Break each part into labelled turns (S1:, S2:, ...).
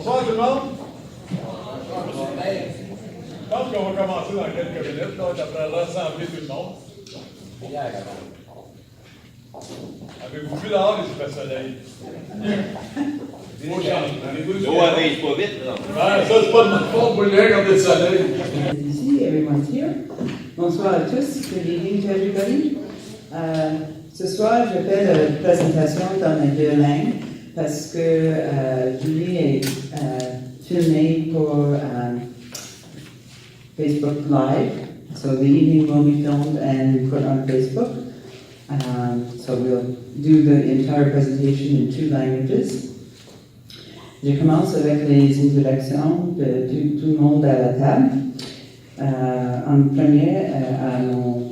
S1: Bonsoir tout le monde. Je pense qu'on va commencer dans quelques minutes. Là, après rassembler tout le monde. Avez-vous vu dehors les super soleil?
S2: L'eau arrive pas vite, là.
S1: Ouais, ça, c'est pas de ma faute, vous voulez regarder le soleil.
S3: Ici, everyone's here. Bonsoir à tous. Good evening to everybody. Ce soir, je fais la présentation dans les deux langues parce que Julie est filmée pour Facebook Live. So the evening will be filmed and put on Facebook. So we'll do the entire presentation in 2 languages. Je commence avec les introductions de tout le monde à la table. En premier, à mon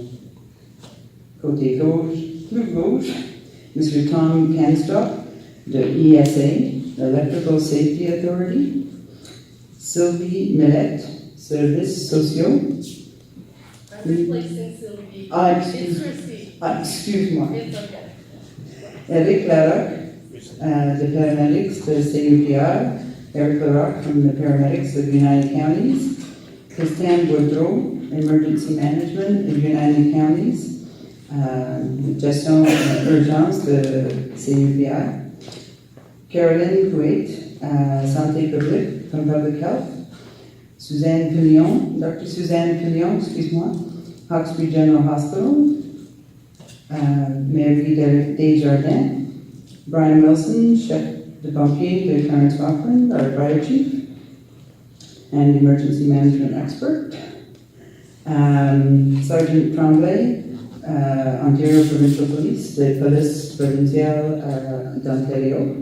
S3: côté gauche, plus gauche, M. Tom Canstock de ESA, Electrical Safety Authority, Sylvie Millette, Services Sociaux.
S4: I'm replacing Sylvie.
S3: Excuse-moi.
S4: It's okay.
S3: Eric Larocque, the paramedics, the CUPR, Eric Larocque from the paramedics of United Counties, Christiane Boudreau, Emergency Management of United Counties, Gestion Urgence de CUPR, Caroline Couette, Santé Publique from Public Health, Suzanne Pillion, Dr. Suzanne Pillion, excuse-moi, Hawkesbury General Hospital, Mary Desjardins, Brian Wilson, Chef de Pompier de Clarence-Rockland, our Fire Chief, and Emergency Management Expert, Sergeant Tremblay, Ontario Provincial Police, the Police Provinciale d'Ontario,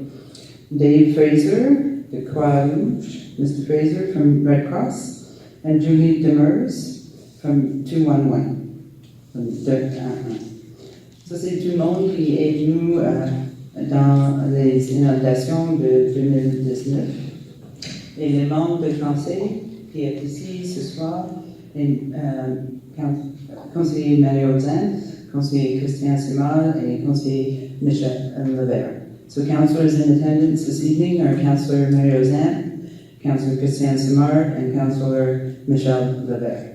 S3: Dave Fraser, the Croix-Rouge, Mr. Fraser from Red Cross, and Julie Demers from 211. Ça, c'est tout le monde qui est venu dans les inondations de 2019. Et les membres du conseil qui est ici ce soir, conseiller Mario Zant, conseiller Christian Simal, et conseiller Michel Levert. So councillors in attendance this evening are Councillor Mario Zant, Councillor Christian Simard, and Councillor Michel Levert.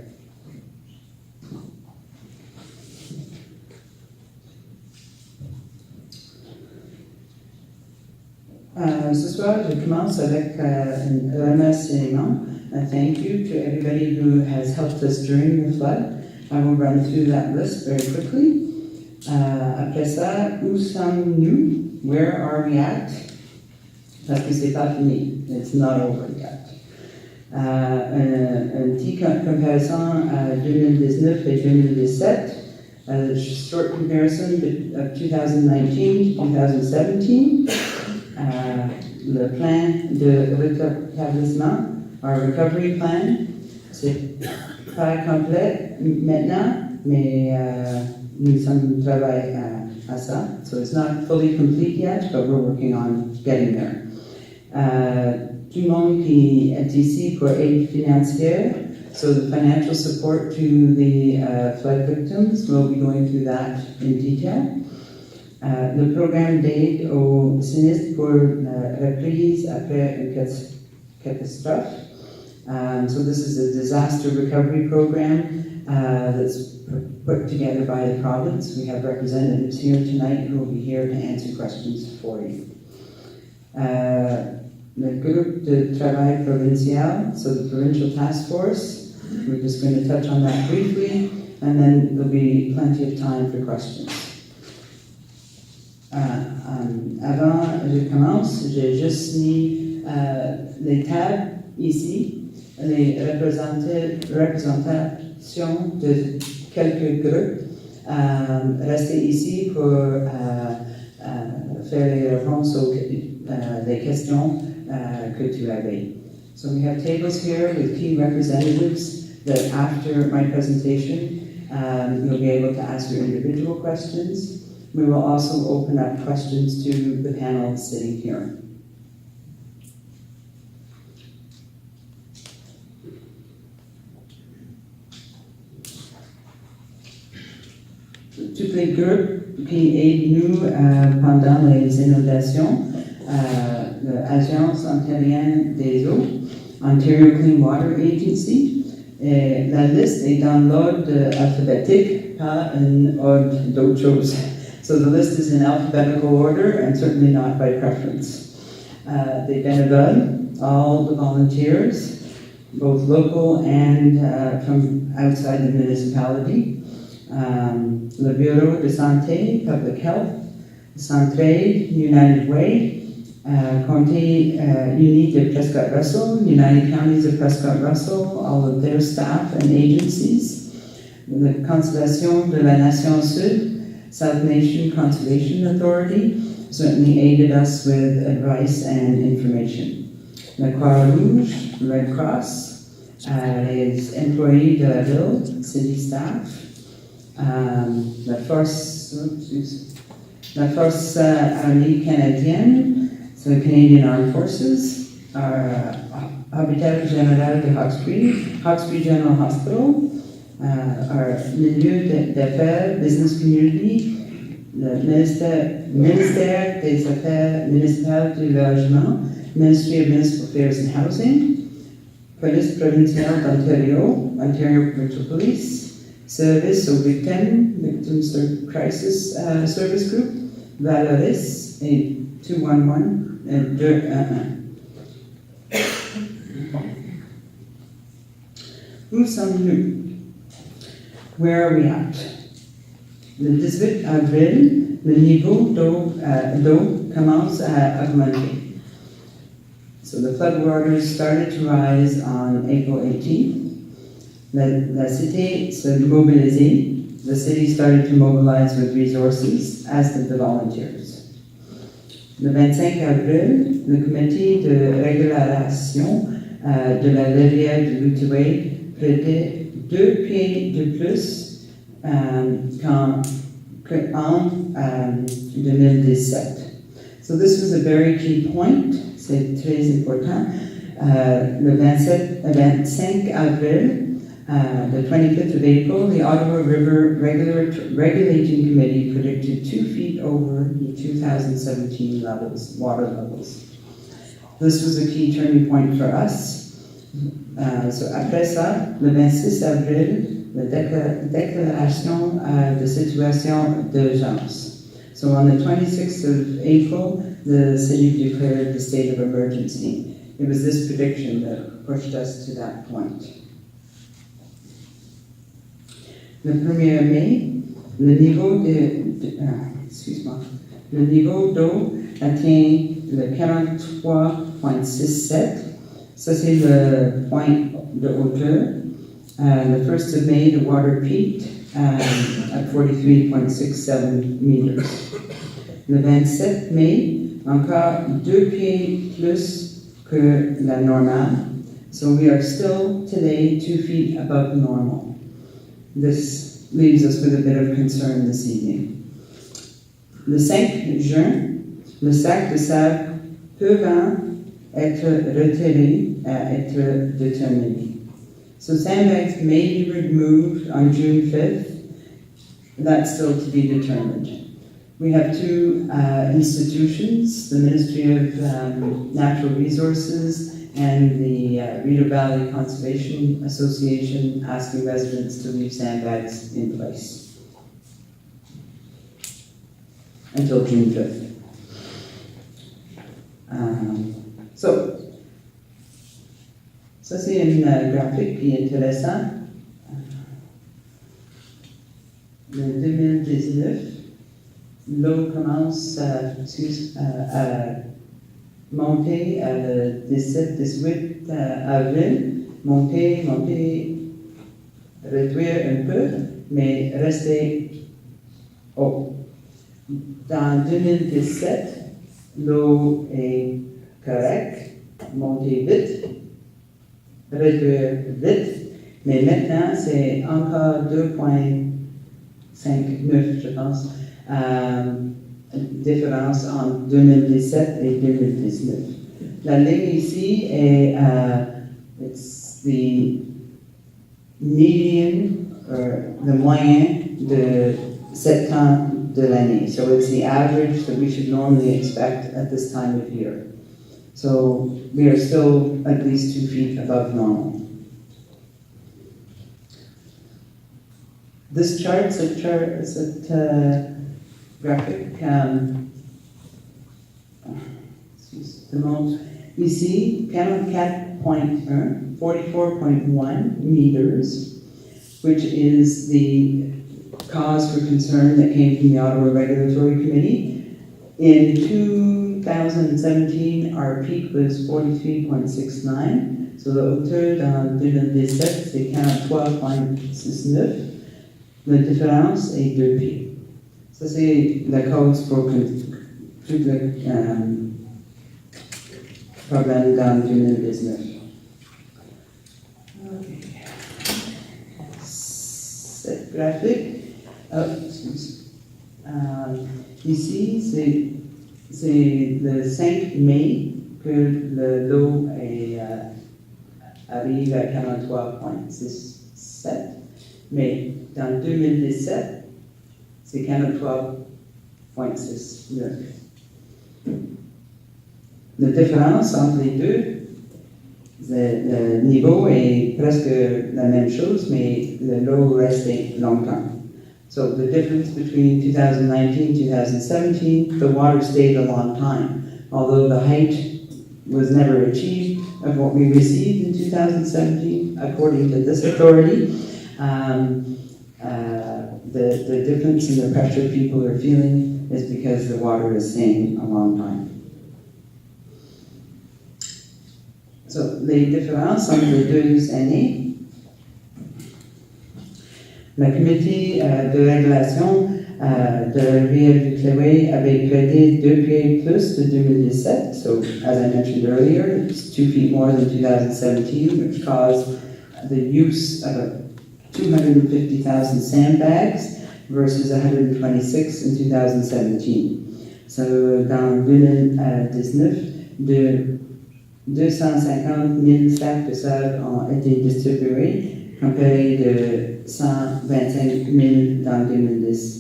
S3: Ce soir, je commence avec un remerciement. Thank you to everybody who has helped us during the flood. I will run through that list very quickly. Après ça, où sommes-nous? Where are we at? Parce que c'est pas fini. It's not over yet. Un petit comparaison à 2019 et 2017. A short comparison of 2019 to 2017. Le plan de rétablissement, our recovery plan, c'est pas complet maintenant, mais nous sommes travaillés à ça. So it's not fully complete yet, but we're working on getting there. Tout le monde qui est ici pour aide financière, so the financial support to the flood victims, we'll be going through that in detail. Le programme d'aide aux sinistres pour reprise après une catastrophe. So this is a disaster recovery program that's put together by the province. We have representatives here tonight who will be here to answer questions for you. Le groupe de travail provincial, so the provincial task force, we're just going to touch on that briefly, and then there'll be plenty of time for questions. Avant je commence, j'ai juste mis les tables ici, les représentations de quelques groupes. Restez ici pour faire les réponses aux les questions que tu avais. So we have tables here with key representatives that after my presentation, you'll be able to ask your individual questions. We will also open up questions to the panel sitting here. Tous les groupes qui aident nous pendant les inondations, l'Agence ontarienne des eaux, Ontario Clean Water Agency. Et la liste est dans l'ordre alphabétique, pas en ordre d'autres choses. So the list is in alphabetical order and certainly not by preference. Des bénévoles, all the volunteers, both local and from outside the municipality. Le Bureau de Santé, Public Health, Centraide, United Way, Comté Uni de Prescott-Russell, United Counties of Prescott-Russell, all of their staff and agencies. The Constellation de la Nation Sud, South Nation Conservation Authority, certainly aided us with advice and information. La Croix-Rouge, Red Cross, les employés de la ville, city staff, la Force Armée canadienne, so the Canadian Armed Forces, our Hôpital Général de Hawkesbury General Hospital, our Milieu d'Affaires Business Community, le Ministère des Affaires municipales du Logement, Ministry of Municipal Affairs and Housing, Police Provinciale d'Ontario, Ontario Provincial Police, Service aux Victims Crisis Service Group, Valoris et 211 et 211. Où sommes-nous? Where are we at? Le 18 avril, le niveau d'eau commence à augmenter. So the floodwaters started to rise on April 18th. La cité se mobilisait. The city started to mobilize with resources, as did the volunteers. Le 25 avril, le comité de régulation de la rivière de l'Outaouais prêtait 2 pieds de plus qu'en 2017. So this was a very key point. C'est très important. Le 25 avril, the 25th of April, the Ottawa River Regulating Committee predicted 2 feet over the 2017 water levels. This was a key turning point for us. So après ça, le 26 avril, la déclaration de situation d'urgence. So on the 26th of April, the city declared the state of emergency. It was this prediction that pushed us to that point. Le 1er mai, le niveau d'eau atteint le 43,67. Ça, c'est le point de hauteur. The 1st of May, the water peaked at 43.67 meters. Le 27 mai, encore 2 pieds plus que la normale. So we are still today 2 feet above normal. This leaves us with a bit of concern this evening. Le 5 juin, le sac de sable peut être retiré à être déterminé. So sandbags may be removed on June 5th. That's still to be determined. We have 2 institutions, the Ministry of Natural Resources and the Rideau Valley Conservation Association, asking residents to leave sandbags in place until June 5th. Ça c'est une graphique qui est intéressant. Le 2019, l'eau commence à monter le 17-18 avril, monter, réduire un peu, mais rester haut. Dans 2017, l'eau est correcte, monter vite, réduire vite, mais maintenant c'est encore 2,59, je pense, différence entre 2017 et 2019. La ligne ici est it's the median, or the moyen de 7 temps de l'année. So it's the average that we should normally expect at this time of year. So we are still at least 2 feet above normal. This chart is a graphic demande ici 44.1, 44.1 meters, which is the cause for concern that came from the Ottawa Regulatory Committee. In 2017, our peak was 43.69, so la hauteur dans 2017, c'est 43.69. La différence est 2 pieds. Ça, c'est la cause pour tout le problème dans 2019. Okay. Cette graphique, ici, c'est le 5 mai que l'eau arrive à 43.67, mais dans 2017, c'est 43.69. La différence entre les deux, le niveau est presque la même chose, mais l'eau reste longtemps. So the difference between 2019 and 2017, the water stayed a long time. Although the height was never achieved of what we received in 2017, according to this authority, the difference in the pressure people are feeling is because the water is staying a long time. So, les différences entre les 2 années. La comité de régulation de la rivière du Cléway avait prêté 2 pieds plus de 2017. So, as I mentioned earlier, it's 2 feet more than 2017, which caused the use of 250,000 sandbags versus 126 in 2017. So, dans 2019, de 250 000 sacs de sable ont été distribués, comparé de 125 000 dans 2017.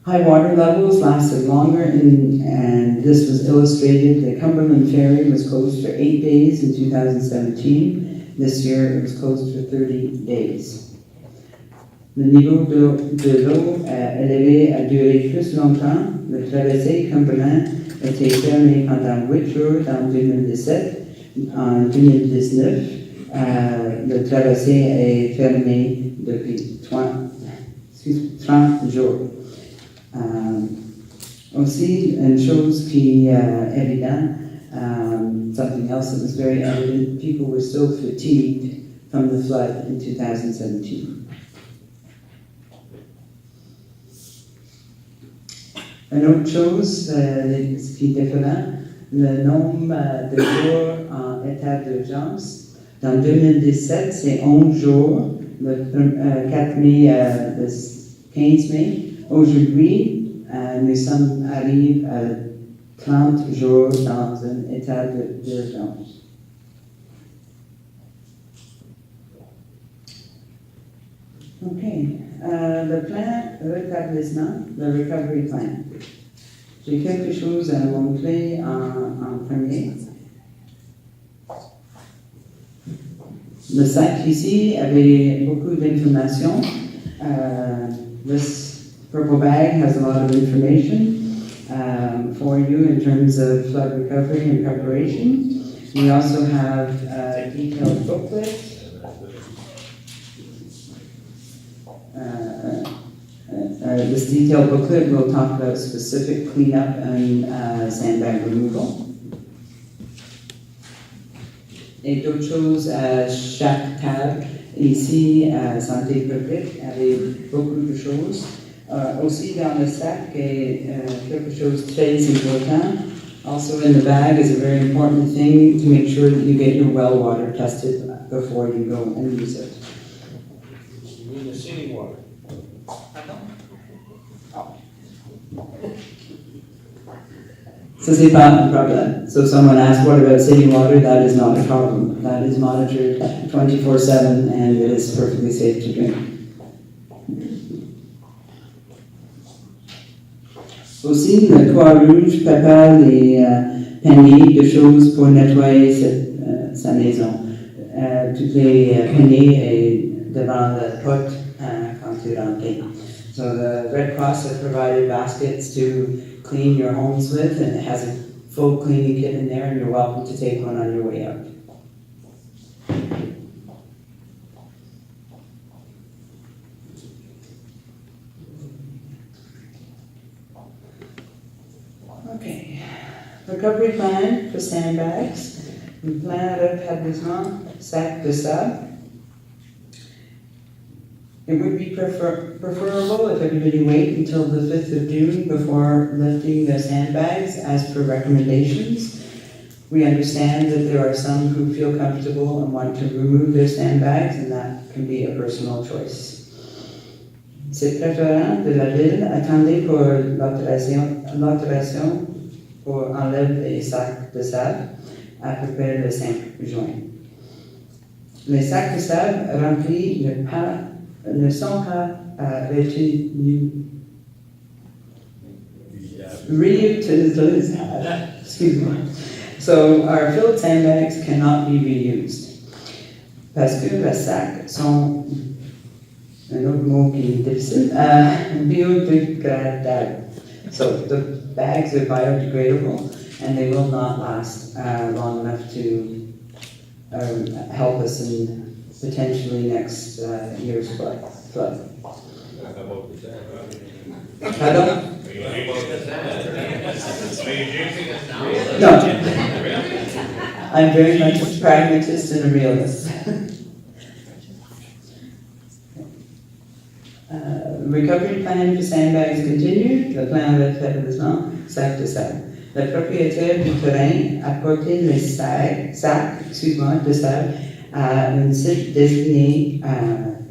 S3: High water levels lasted longer, and this was illustrated. The Cumberland Ferry was closed for 8 days in 2017. This year it was closed for 30 days. Le niveau de l'eau élevé a duré plus longtemps. Le traversée Cumberland a été fermé pendant 8 jours en 2017. En 2019, le traversée est fermé depuis 30 jours. Aussi, une chose qui est évidente, something else that was very evident, people were still fatigued from the flood in 2017. Une autre chose, ce qui est différent, le nombre de jours en état d'urgence. Dans 2017, c'est 11 jours, le 4 mai, le 15 mai. Aujourd'hui, nous arrivés à 30 jours dans un état d'urgence. OK. Le plan rétablissement, le recovery plan. J'ai quelque chose à montrer en premier. Le sac ici avait beaucoup d'informations. This purple bag has a lot of information for you in terms of flood recovery and preparation. We also have a detailed booklet. This detailed booklet will talk about specific cleanup and sandbag removal. Et d'autres choses à chaque table. Ici, santé publique, avec beaucoup de choses. Aussi dans le sac est quelque chose de très important. Also in the bag is a very important thing to make sure that you get your well water tested before you go and use it.
S2: You mean the city water?
S3: So c'est pas un problème. So someone asked, what about city water? That is not a problem. That is monitored 24/7 and it is perfectly safe to drink. Aussi, le Croix-Rouge prépare les paniers de choses pour nettoyer sa maison. Toutes les paniers est devant la porte quand tu rentres. So the Red Cross has provided baskets to clean your homes with, and it has a full cleaning kit in there, and you're welcome to take one on your way out. Okay, recovery plan for sandbags. Le plan rétablissement sac de sable. It would be preferable if everybody wait until the 5th of June before lifting their sandbags as per recommendations. We understand that there are some who feel comfortable and want to remove their sandbags, and that can be a personal choice. C'est préférable de la ville, attendez pour l'autorisation pour enlever les sacs de sable à peu près le 5 juin. Les sacs de sable remplis ne sont pas reutilised. Excuse me. So our filled sandbags cannot be reused. Parce que les sacs sont, un autre mot qui est difficile, biodégradables. So the bags are biodegradable and they will not last long enough to help us in potentially next year's flood. Pardon? No. I'm very much a pragmatist and a realist. Recovery plan for sandbags continued. Le plan de rétablissement, sac de sable. Le propriétaire du terrain a porté les sacs de sable à un site désigné.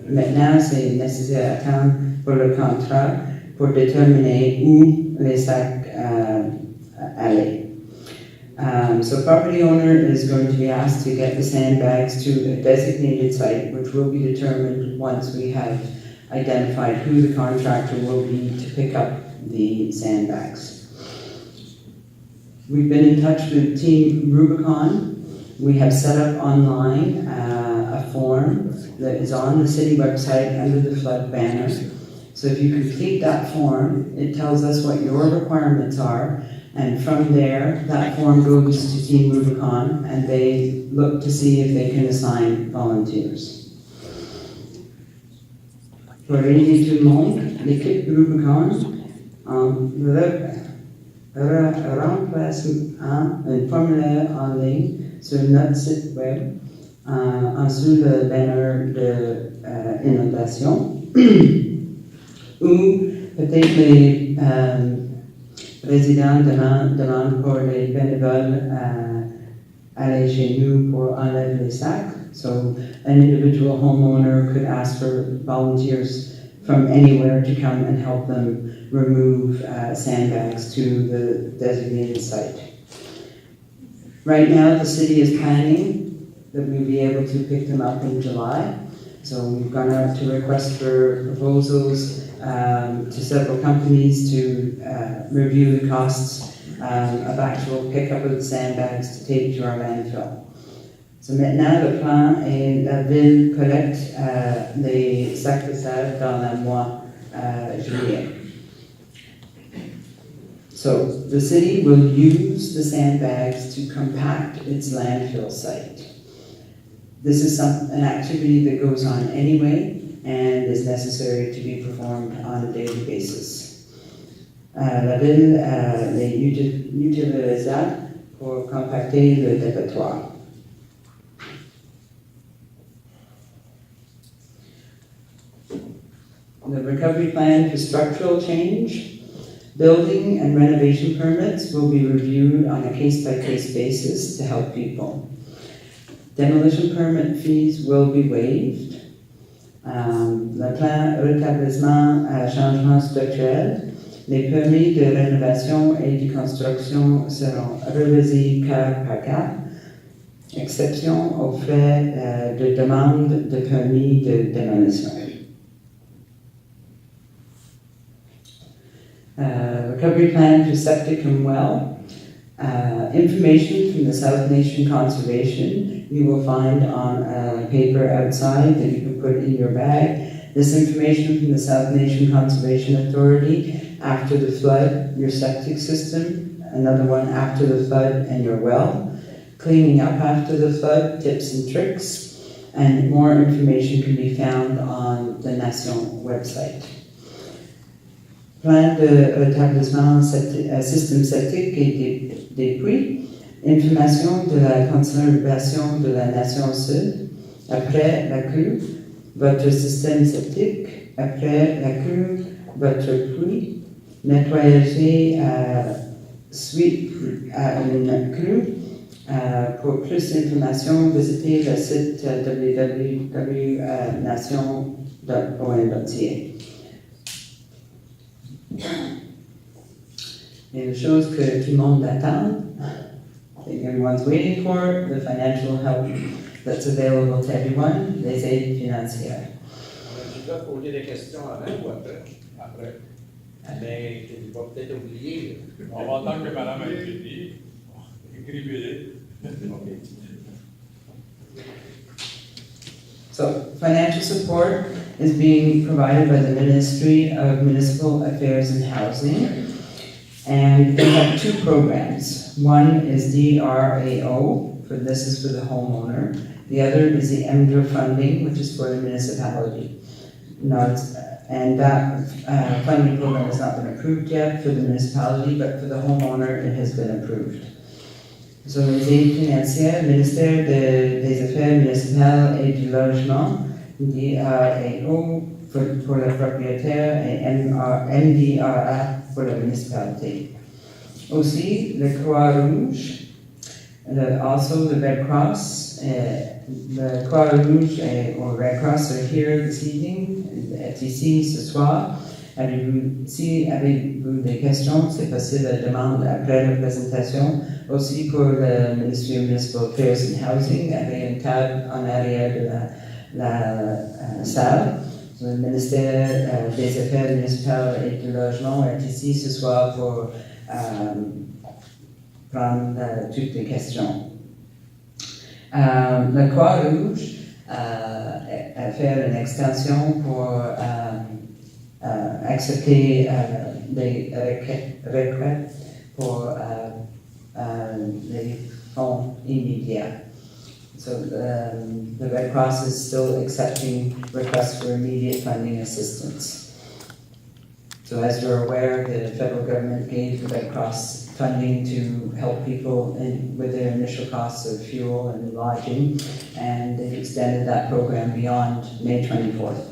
S3: Maintenant, c'est nécessaire d'attendre pour le contrat pour déterminer où les sacs allaient. So property owner is going to be asked to get the sandbags to a designated site, which will be determined once we have identified who the contractor will be to pick up the sandbags. We've been in touch with Team Rubicon. We have set up online a form that is on the city website under the flood banner. So if you complete that form, it tells us what your requirements are, and from there, that form goes to Team Rubicon, and they look to see if they can assign volunteers. Pour réunir tout le monde, l'équipe Rubicon remplace un formulaire en ligne sur notre site web en dessous le banner de Inondations, ou peut-être les résidents demandent pour les bénévoles aller chez nous pour enlever les sacs. So an individual homeowner could ask for volunteers from anywhere to come and help them remove sandbags to the designated site. Right now, the city is planning that we'll be able to pick them up in July. So we've gone out to request for proposals to several companies to review the costs of actual pickup of the sandbags to take to our landfill. So maintenant, le plan est la ville collecte les sacs de sable dans le mois juillet. So the city will use the sandbags to compact its landfill site. This is an activity that goes on anyway and is necessary to be performed on a daily basis. La ville les utilisera pour compacter le dépotoir. The recovery plan for structural change. Building and renovation permits will be reviewed on a case-by-case basis to help people. Demolition permit fees will be waived. Le plan rétablissement changement structurel. Les permis de rénovation et de construction seront revisés cas par cas, exception aux frais de demande de permis de démolition. recovery plan for septic and well, information from the South Nation Conservation you will find on a paper outside that you can put in your bag. This information from the South Nation Conservation Authority after the flood, your septic system, another one after the flood and your well, cleaning up after the flood, tips and tricks, and more information can be found on the Nation website. Plan de rétablissement système septique et des puits, information de la conservation de la Nation Sud, après la crue, votre système septique, après la crue, votre puits, nettoyer suite à une crue. Pour plus d'informations, visitez le site www.nation.on.ca. Et une chose que tout le monde attend, everyone's waiting for, the financial help that's available to everyone, les aides financières.
S2: Tu dois poser des questions avant ou après?
S1: Après.
S2: Mais tu vas peut-être oublier.
S1: On va attendre que madame ait fini. Écrivez-les.
S3: So, financial support is being provided by the Ministry of Municipal Affairs and Housing, and they have two programs. One is DRAO, this is for the homeowner. The other is the MDRA funding, which is for the municipality. And that funding program has not been approved yet for the municipality, but for the homeowner, it has been approved. So, les aides financières, Ministère des Affaires municipales et du logement, DRAO pour le propriétaire et MDRA pour la municipalité. Aussi, le Croix-Rouge, also the Red Cross, the Croix-Rouge or Red Cross are here this evening, est ici ce soir. Si avez-vous des questions, c'est possible de demander après la présentation. Aussi pour le Ministry of Municipal Affairs and Housing, avec une table en arrière de la salle. Le ministère des Affaires municipales et du logement est ici ce soir pour prendre toutes les questions. La Croix-Rouge a fait une extension pour accepter des requêtes pour les fonds immédiats. So the Red Cross is still accepting requests for immediate funding assistance. So as you're aware, the federal government gave the Red Cross funding to help people with their initial costs of fuel and lodging, and they've extended that program beyond May 24th.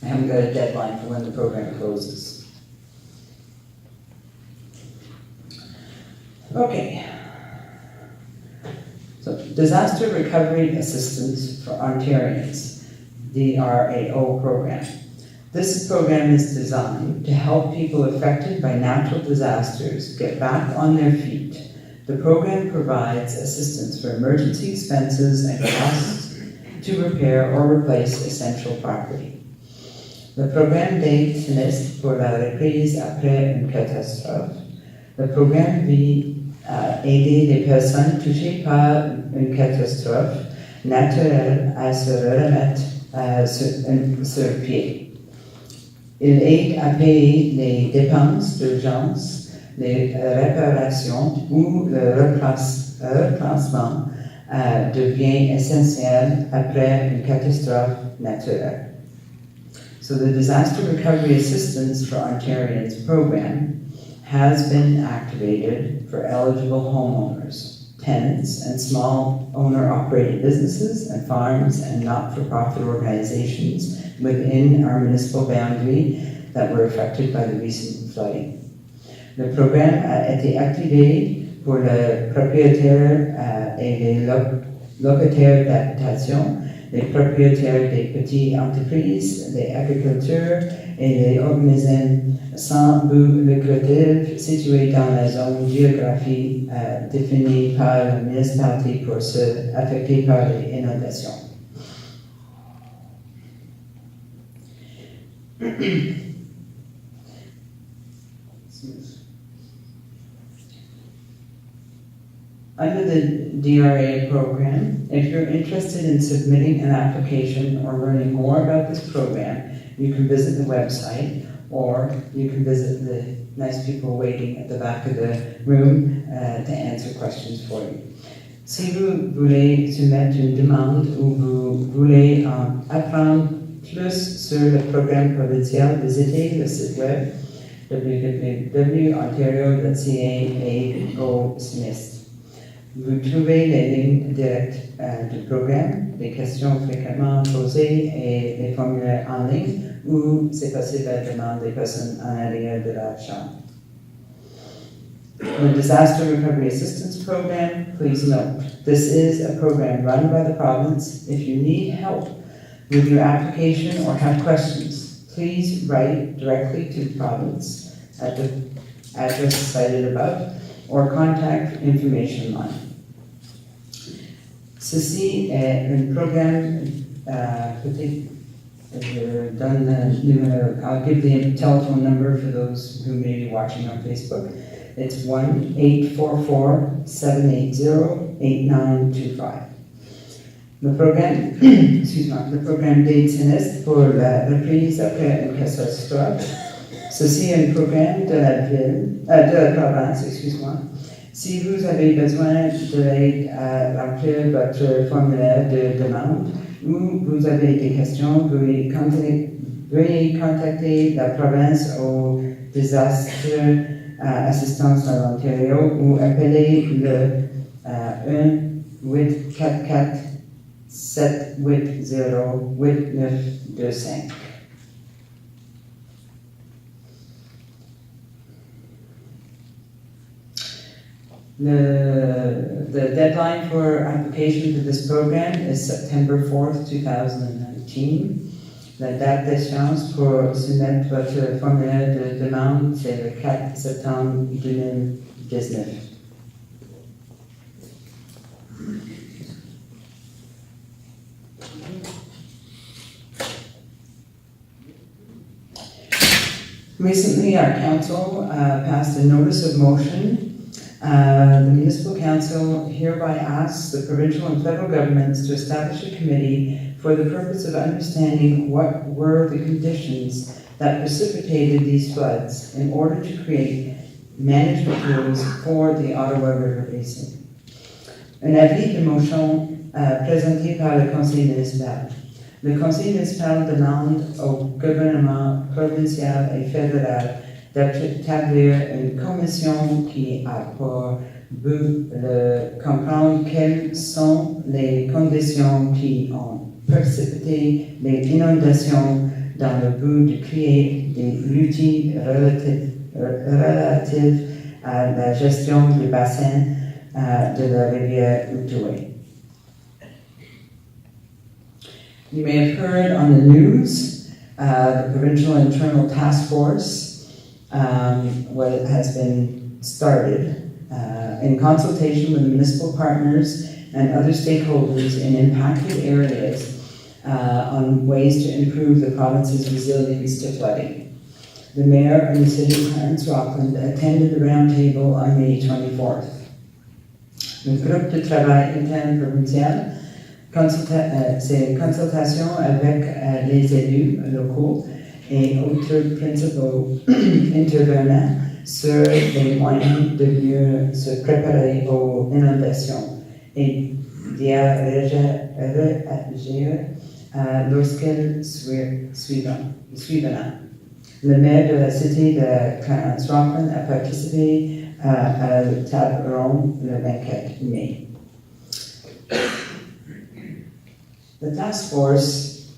S3: I haven't got a deadline for when the program closes. Okay. So, Disaster Recovery Assistance for Ontarians, DRAO program. This program is designed to help people affected by natural disasters get back on their feet. The program provides assistance for emergency expenses and costs to repair or replace essential property. Le programme d'aide sinistre pour la reprise après une catastrophe. Le programme vise à aider les personnes touchées par une catastrophe naturelle à se remettre sur pied. Il aide à payer les dépenses d'urgence, les réparations ou le remplacement de biens essentiels après une catastrophe naturelle. So the Disaster Recovery Assistance for Ontarians program has been activated for eligible homeowners, tenants, and small owner-operated businesses and farms and not-for-profit organizations within our municipal boundary that were affected by the recent flooding. Le programme a été activé pour les propriétaires et les locataires d'habitation, les propriétaires des petites entreprises, les agriculteurs et les organismes sans but lucratif situés dans la zone géographique définie par la municipalité pour ceux affectés par les inondations. Under the DRA program, if you're interested in submitting an application or learning more about this program, you can visit the website or you can visit the nice people waiting at the back of the room to answer questions for you. Si vous voulez soumettre une demande ou vous voulez apprendre plus sur le programme provincial, visitez le site web www.ontario.ca et au sinistre. Vous trouvez les lignes directes du programme, les questions fréquemment posées et les formulaires en ligne où c'est possible à demander des personnes en arrière de la chambre. The Disaster Recovery Assistance Program, please note, this is a program run by the province. If you need help with your application or have questions, please write directly to the province at the address cited above or contact information line. Ceci est un programme, peut-être, je donne le numéro, I'll give the telephone number for those who may be watching on Facebook. It's 1-844-780-8925. Le programme d'aide sinistre pour la reprise après une catastrophe. Ceci est un programme de la province, excuse-moi. Si vous avez besoin de l'aide à remplir votre formulaire de demande ou vous avez des questions, veuillez contacter la province au désastre assistance en Ontario ou appeler le 1-844-780-8925. The deadline for application to this program is September 4th, 2019. La date d'échéance pour soumettre votre formulaire de demande, c'est le 4 septembre 2019. Recently, our council passed a notice of motion. The Municipal Council hereby asks the provincial and federal governments to establish a committee for the purpose of understanding what were the conditions that precipitated these floods in order to create management rules for the Ottawa River Basin. Un avis de motion présenté par le Conseil municipal. Le Conseil municipal demande au gouvernement provincial et fédéral d'établir une commission qui a pour but de comprendre quelles sont les conditions qui ont précipité les inondations dans le but de créer des outils relatifs à la gestion du bassin de la rivière Outaouais. You may have heard on the news the Provincial Internal Task Force has been started in consultation with the municipal partners and other stakeholders in impacted areas on ways to improve the province's resilience to flooding. The Mayor and the City of Clarence-Rockland attended the roundtable on May 24th. Le groupe de travail interne provincial c'est consultation avec les élus locaux et autres principaux intervenants sur les moyens de mieux se préparer aux inondations et d'y réagir lorsqu'elles suivront. Le maire de la Cité de Clarence-Rockland a participé à la table ronde le 24 mai. The task force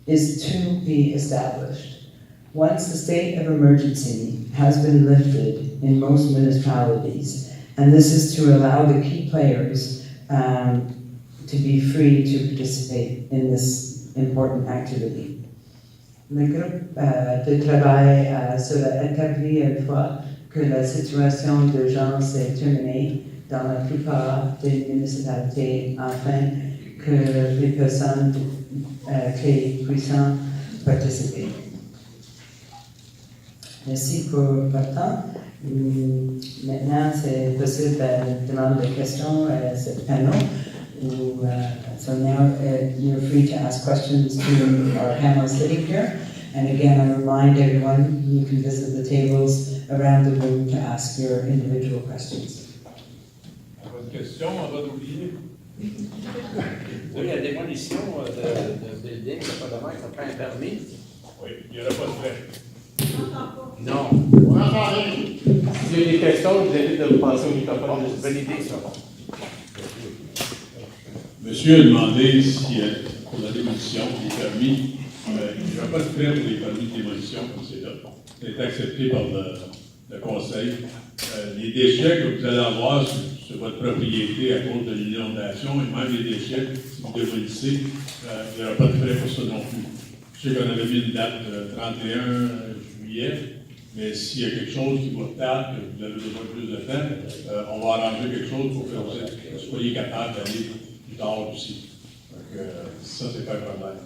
S3: is to be established once the state of emergency has been lifted in most municipalities, and this is to allow the key players to be free to participate in this important activity. Le groupe de travail sera établi une fois que la situation d'urgence est terminée dans la plupart des municipalités afin que les personnes qui puissent participer. Merci pour votre temps. Maintenant, c'est possible de demander des questions à ce panel. So now you're free to ask questions to our panel sitting here. And again, I remind everyone, you can visit the tables around the room to ask your individual questions.
S1: Votre question, avant d'oublier?
S2: Oui, la démolition de building, c'est pas dommage, ça prend un permis.
S1: Oui, il n'y aura pas de frais.
S2: Non. S'il y a des questions, je vous invite de vous passer au microphone. C'est une bonne idée, ça.
S1: Monsieur a demandé si, pour la démolition des permis, il n'y aura pas de frais pour les permis de démolition comme c'est là. C'est accepté par le conseil. Les déchets que vous allez avoir sur votre propriété à cause de l'inondation, et même les déchets, si vous démolissez, il n'y aura pas de frais pour ça non plus. Je sais qu'on avait mis une date de 31 juillet, mais s'il y a quelque chose qui vous tarde, que vous avez besoin de plus de temps, on va arranger quelque chose pour que vous soyez capable d'aller plus tard aussi. Donc, ça, c'est pas un problème.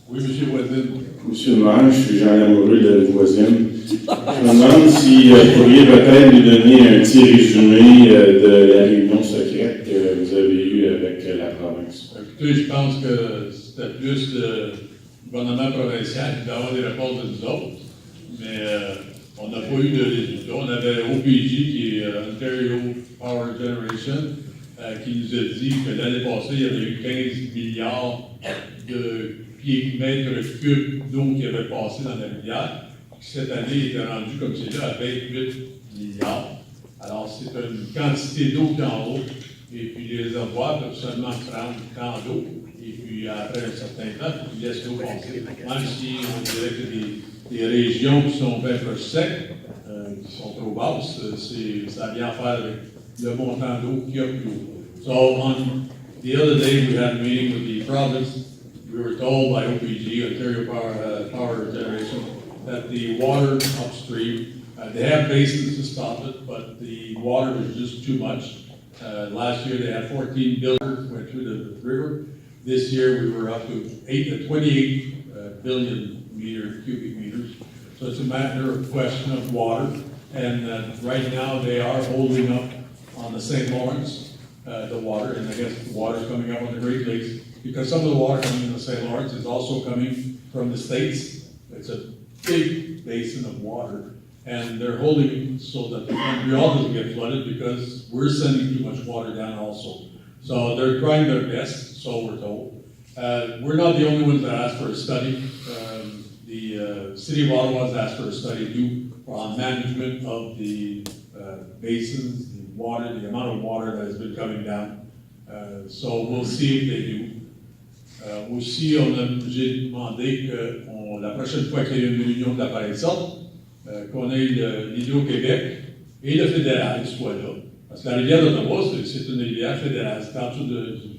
S1: Oui, M. Voisine.
S5: Monsieur le maire, je suis Jean Lamoureux de la Voisine. Je me demande si vous pourriez peut-être nous donner un petit résumé de la réunion secrète que vous avez eue avec la province.
S1: Écoutez, je pense que c'était plus le gouvernement provincial qui devait avoir des réponses de nous autres, mais on n'a pas eu de résultats. On avait OPG, qui est Ontario Power Generation, qui nous a dit que l'année passée, il y avait eu 15 milliards de mètres cubes d'eau qui avait passé dans la rivière. Cette année, il était rendu comme c'est là à 28 milliards. Alors, c'est une quantité d'eau qui est en haut, et puis les réservoirs peuvent seulement prendre tant d'eau, et puis après un certain temps, ils laissent l'eau passer. Même si on dirait que des régions qui sont bien plus secs, qui sont trop basses, ça a bien à faire avec le montant d'eau qu'il y a plus haut. So, on the other day, we had a meeting with the province. We were told by OPG, Ontario Power Generation, that the water upstream, they have basins to stop it, but the water was just too much. Last year they had 14 billion went through the river. This year we were up to 28 billion cubic meters. So it's a matter of question of water. And right now they are holding up on the St. Lawrence, the water, and I guess the water is coming up on the Great Lakes, because some of the water coming in the St. Lawrence is also coming from the States. It's a big basin of water, and they're holding it so that the Montreal doesn't get flooded, because we're sending too much water down also. So they're trying their best, so we're told. We're not the only ones that asked for a study. The City of Ottawa has asked for a study too on management of the basins, the water, the amount of water that has been coming down. So we'll see if they do. Aussi, j'ai demandé que la prochaine fois qu'il y a une réunion de l'appareil sorte, qu'on ait l'Hydro-Québec et le fédéral soient là. Parce que la rivière d'Ottawa, c'est une rivière fédérale, c'est en dessous du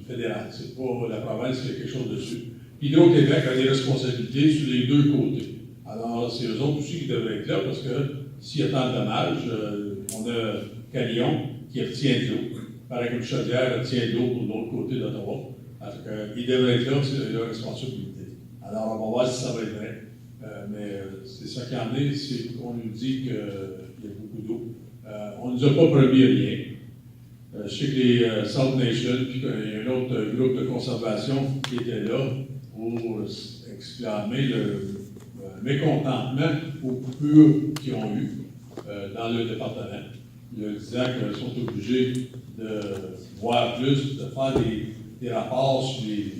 S1: fédéral, c'est pas la province qui a quelque chose dessus. Hydro-Québec a des responsabilités sur les deux côtés. Alors, c'est eux autres aussi qui devraient être là, parce que s'il y a tant de dommages, on a Calion qui retient de l'eau. Pareil comme Chaudière retient de l'eau pour l'autre côté d'Ottawa. Ils devraient être là, c'est leur responsabilité. Alors, on va voir si ça va être vrai. Mais c'est ça qui en est, c'est qu'on nous dit qu'il y a beaucoup d'eau. On ne nous a pas promis rien. Je sais que les South Nations, puis qu'il y a un autre groupe de conservation qui était là pour exclamer le mécontentement aux coupures qu'ils ont eues dans le département. Ils disaient qu'ils sont obligés de voir plus, de faire des rapports sur les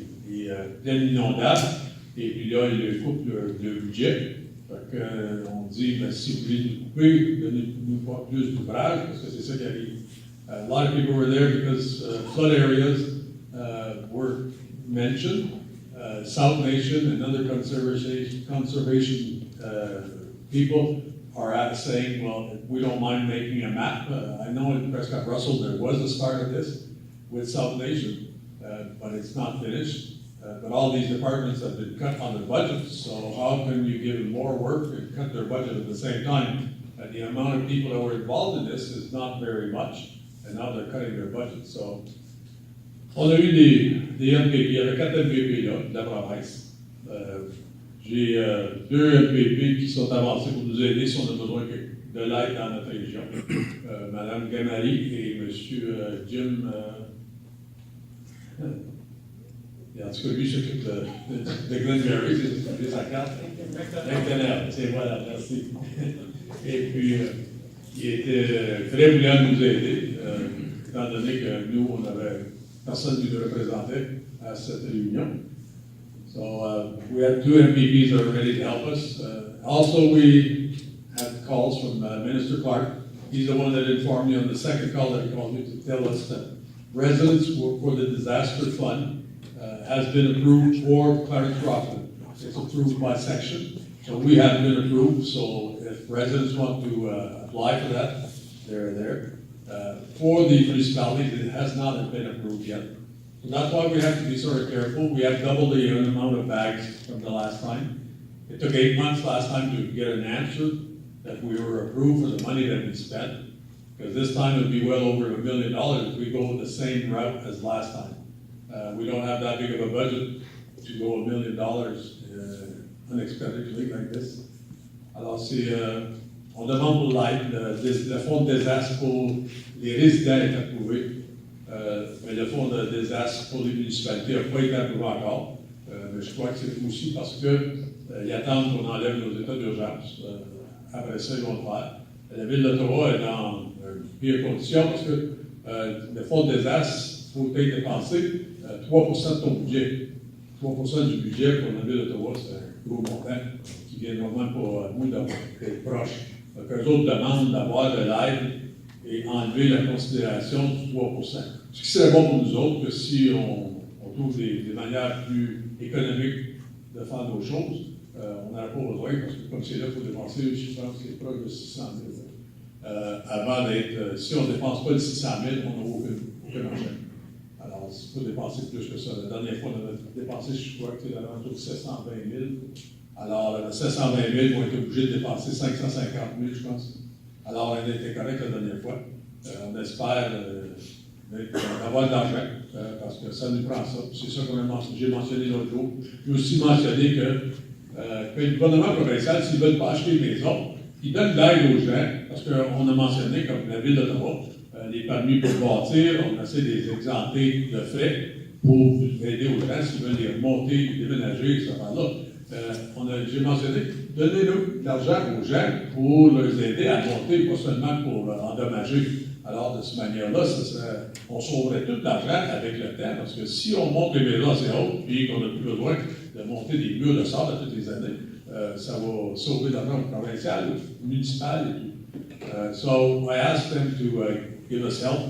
S1: plaines inondables, et puis là, ils coupent le budget. Fait on dit, ben, si vous voulez nous couper, donnez-nous pas plus d'ouvrages, parce que c'est ça qui arrive. A lot of people were there because flood areas were mentioned. South Nation and other conservation people are saying, well, we don't mind making a map. I know in Prescott Russell there was a start of this with South Nation, but it's not finished. But all these departments have been cut on their budgets, so how can you give them more work and cut their budget at the same time? The amount of people that were involved in this is not very much, and now they're cutting their budget. So, on a eu des MPP, il y avait 4 MPP là, de la province. J'ai 2 MPP qui sont avancés pour nous aider si on a besoin de l'aide dans notre région. Madame Gamari et Monsieur Jim, et en tout cas, lui s'occupe de Glenberry, c'est sa carte. McDonnell, c'est voilà, merci. Et puis, il était très voulant de nous aider, étant donné que nous, on avait personne qui nous représentait à cette réunion. So we had 2 MPPs that are ready to help us. Also, we had calls from Minister Clark. He's the one that informed me on the second call that he called me to tell us that residents for the disaster fund has been approved for Clarence-Rockland. It's approved by section. So we haven't been approved, so if residents want to apply for that, they're there. For the municipalities, it has not been approved yet. So that's why we have to be sort of careful. We have doubled the amount of bags from the last time. It took 8 months last time to get an answer that we were approved for the money that we spent. Because this time it would be well over $1 million if we go the same route as last time. We don't have that big of a budget to go $1 million unexpectedly like this. Alors, on demande pour l'aide. Le fonds de désastre pour les résidents est approuvé, mais le fonds de désastre pour les municipalités n'a pas été approuvé encore. Mais je crois que c'est aussi parce qu'ils attendent qu'on enlève nos états d'urgence. Après ça, ils vont le faire. La ville d'Ottawa est dans une pire condition parce que le fonds de désastre, il faut être dépensé 3% de ton budget. 3% du budget pour la ville d'Ottawa, c'est un gros montant qui vient vraiment pour nous d'être proche. Donc, eux autres demandent d'avoir de l'aide et enlever la considération du 3%. Ce qui serait bon pour nous autres, que si on trouve des manières plus économiques de faire nos choses, on n'aurait pas besoin, parce que comme c'est là, il faut dépenser, je pense que c'est proche de 600 000. Avant d'être, si on ne dépense pas le 600 000, on n'a aucun argent. Alors, il faut dépenser plus que ça. La dernière fois, on avait dépensé, je crois que c'est autour de 720 000. Alors, 720 000 vont être obligés de dépenser 550 000, je pense. Alors, on a été correct la dernière fois. On espère avoir de l'argent, parce que ça nous prend ça. C'est ça que j'ai mentionné l'autre jour. J'ai aussi mentionné que le gouvernement provincial, s'ils ne veulent pas acheter des maisons, ils donnent de l'aide aux gens, parce qu'on a mentionné, comme la ville d'Ottawa, les permis pour bâtir, on essaie de les exempter de frais pour aider aux gens s'ils veulent les remonter, les déménager, etc. J'ai mentionné, donnez-nous de l'argent aux gens pour les aider à monter, pas seulement pour endommager. Alors, de cette manière-là, on sauverait tout l'argent avec le temps, parce que si on monte les maisons assez hautes, puis qu'on n'a plus besoin de monter des murs de sable à toutes les années, ça va sauver l'argent provincial, municipal et tout. So I asked them to give us help,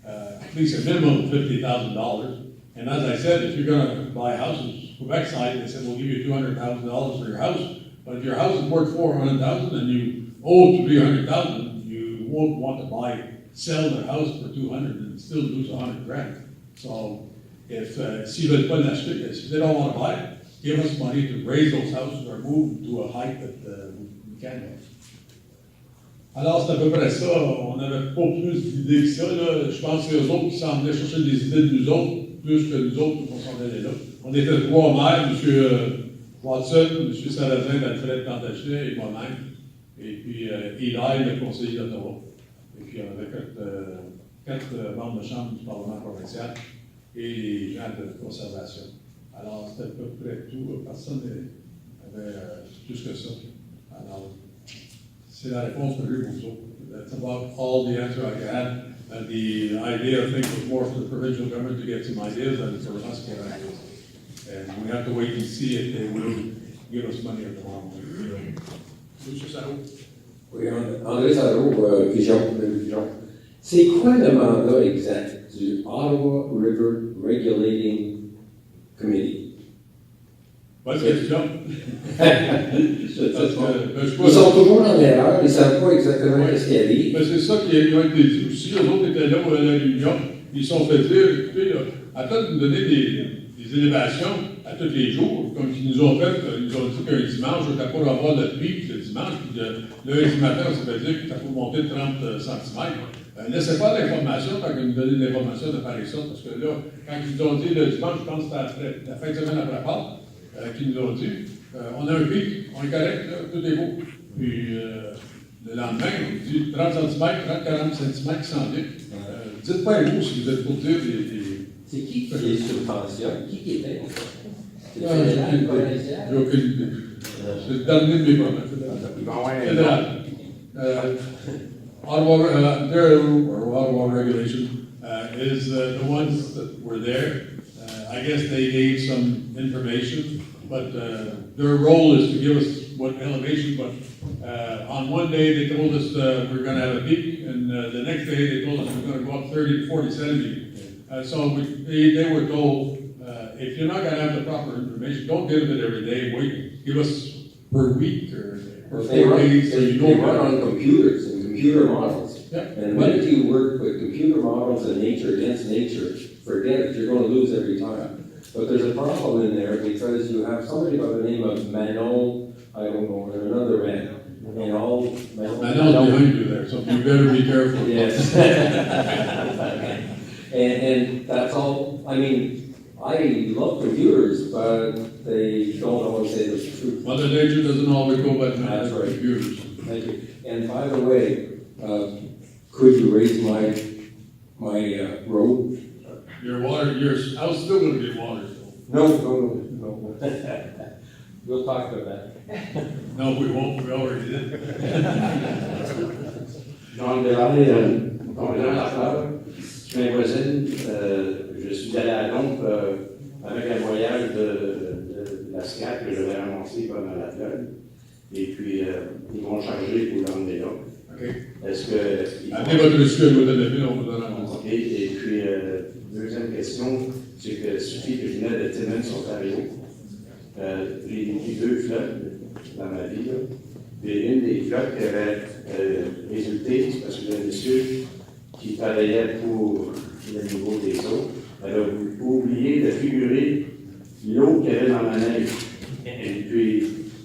S1: at least a minimum of $50,000. And as I said, if you're going to buy houses, Quebec side, they said, we'll give you $200,000 for your house. But if your house is worth $400,000 and you owe $300,000, you won't want to sell the house for $200,000 and still lose $100,000. So if s'ils veulent pas l'acheter, if they don't want to buy it, give us money to raise those houses or move to a height that we can have. Alors, c'est à peu près ça. On n'avait pas plus d'idées que ça. Là. Je pense que les autres qui s'en venaient chercher des idées de nous autres, plus que nous autres, on s'en allait là. On était 3 maires, M. Watson, M. Sarrazin, Alfred Plantagenet et moi-même. Et puis, Eli, le conseiller d'Ottawa. Et puis, on avait 4 membres de chambre du Parlement provincial et les gens de conservation. Alors, c'était à peu près tout. Personne n'avait plus que ça. Alors, c'est la réponse que j'ai pour vous autres. That's about all the answer I had. And the idea, I think, was more for the provincial government to get some ideas than for us to get ideas. And we have to wait and see if they will give us money or not. Monsieur Sarro.
S6: Oui, André Sarro, Pigeon. C'est quoi le mandat exact du Ottawa River Regulating Committee?
S1: Bonne question.
S6: Ils sont toujours en erreur, ils ne savent pas exactement ce qu'il y a dit.
S1: Mais c'est ça qui a été dit aussi. Les autres étaient là à la réunion. Ils se sont fait dire, écoutez, attends de nous donner des élévations à tous les jours, comme ils nous ont fait. Ils nous ont dit qu'un dimanche, on n'était pas avoir notre pic le dimanche, puis le lundi matin, on s'est fait dire que ça faut monter de 30 cm. Laissez pas l'information quand ils nous donnaient l'information de pareille sorte, parce que là, quand ils nous ont dit le dimanche, je pense que c'était la fin de semaine après Pâques, qui nous ont dit, on a un pic, on est correct, là, tout est beau. Puis, le lendemain, on dit 30 cm, 30-40 cm qui s'en vient. Dites pas un mot si vous êtes pour dire des...
S6: C'est qui est subvention? Qui était? C'est
S1: Ah, j'ai
S6: fédéral,
S1: aucune
S6: provincial?
S1: idée. J'ai aucune idée. C'est le dernier de mes problèmes.
S2: Ils vont avoir un
S1: Fédéral. Ottawa regulation is the ones that were there. I guess they gave some information, but their role is to give us what elevation, but on one day they told us we're gonna have a peak, and the next day they told us we're gonna go up 30 to 40 centimeters. They were told, if you're not gonna have the proper information, don't give it every day, wait, give us per week or 4 days, so you
S6: They
S1: know.
S6: run on computers and computer models.
S1: Yeah.
S6: And when you work with computer models and nature against nature, forget it, you're gonna lose every time. But there's a problem in there because you have somebody by the name of Manon, I don't know, and another man. And all.
S1: Manon's behind you there, so you better be careful.
S6: Yes. And that's all, I mean, I love computers, but they don't always say the truth.
S1: Mother Nature doesn't always go by
S6: That's right.
S1: computers.
S6: Thank you. And by the way, could you raise my road?
S1: Your house still gonna be water, so.
S6: No. We'll talk about that.
S1: No, we won't, we already did.
S7: Jean Bérard, je suis un voisin, je suis allé à Londres avec un voyage de la SCAC que j'avais ramassé pendant la plage. Et puis, ils m'ont chargé pour l'emmener là.
S1: OK.
S7: Est-ce que...
S1: Amenez votre reçu à l'hôtel de ville, on vous donne un
S7: OK. Et puis, deuxième question, c'est que il suffit que je venais de Timmins, Ontario. J'ai deux flottes dans ma vie. Là. Et une des flottes qui avait résulté, c'est parce que le monsieur qui travaillait pour le niveau des eaux, elle a oublié de figurer l'eau qu'il y avait dans la neige. Et puis,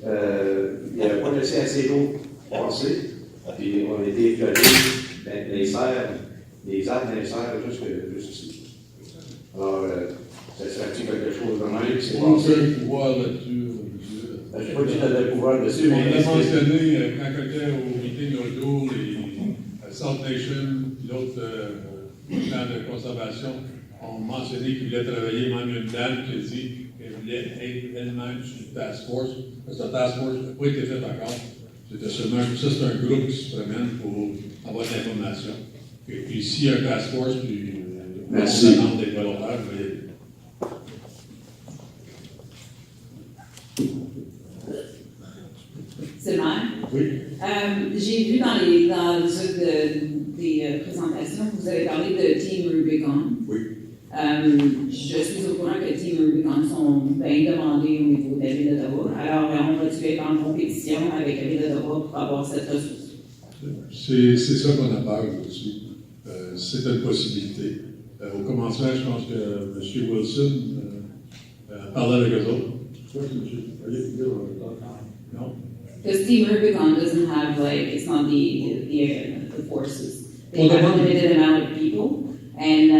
S7: il n'avait pas laissé assez d'eau passer. Puis, on était flottés, les serres, les arbres des serres juste ici. Alors, ça serait-il quelque chose de même qui s'est
S1: On
S7: passé?
S1: a le pouvoir là-dessus, monsieur.
S7: Je ne sais pas si tu avais le pouvoir dessus,
S1: On
S7: mais...
S1: a mentionné, quand on était au meeting autour, les South Nation, puis l'autre plan de conservation, ont mentionné qu'ils voulaient travailler, même une dame qui a dit qu'elle voulait être elle-même sur le task force, parce que le task force n'a pas été fait encore. C'était seulement, ça c'est un groupe qui se promène pour avoir de l'information. Et puis s'il y a un task force, puis
S7: merci.
S1: On demande des volontaires, vous voyez.
S8: C'est le maire.
S1: Oui.
S8: J'ai vu dans des présentations que vous avez parlé de Team Rubicon.
S1: Oui.
S8: Je suis au courant que Team Rubicon sont bien demandés au niveau de la ville d'Ottawa. Alors, on va-tu être en compétition avec la ville d'Ottawa pour avoir cette ressource?
S1: C'est ça qu'on a peur aussi. C'est une possibilité. Au commencement, je pense que M. Wilson parlait avec eux autres. Non?
S8: Because Team Rubicon doesn't have, like, it's not the forces. They
S1: Well,
S8: have a limited amount of people, and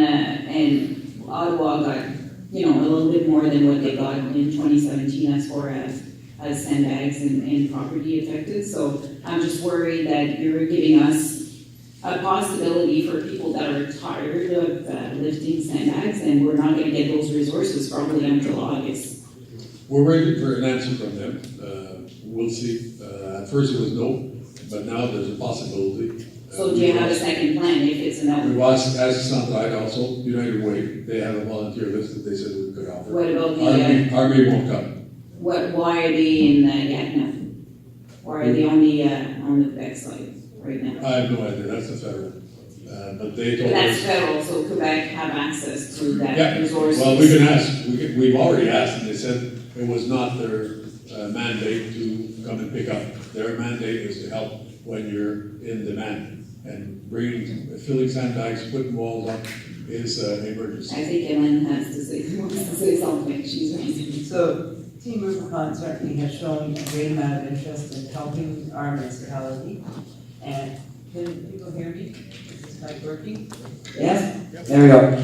S8: Ottawa got, a little bit more than what they got in 2017 as far as sandbags and property affected. So I'm just worried that you're giving us a possibility for people that are tired of lifting sandbags, and we're not going to get those resources probably until August.
S1: We're waiting for an answer from them. We'll see. At first it was no, but now there's a possibility.
S8: So do you have a second plan if it's a no?
S1: We've asked Centraide also, United Way, they have a volunteer list that they said we could offer.
S8: What about the,
S1: Army won't come.
S8: why are they in Gatineau? Why are they only on the Quebec side right now?
S1: I have no idea, that's the federal. But they
S8: But
S1: told
S8: that's
S1: us.
S8: federal, so Quebec have access to that
S1: Yeah,
S8: resource.
S1: well, we can ask, we've already asked, and they said it was not their mandate to come and pick up. Their mandate is to help when you're in demand. And filling sandbags, putting walls up is an emergency.
S8: I think Ellen wants to say something, she's raising.
S3: So Team Rubicon certainly has shown a great amount of interest in helping our municipality. And can people hear me? Is this mic working? Yes? There we go.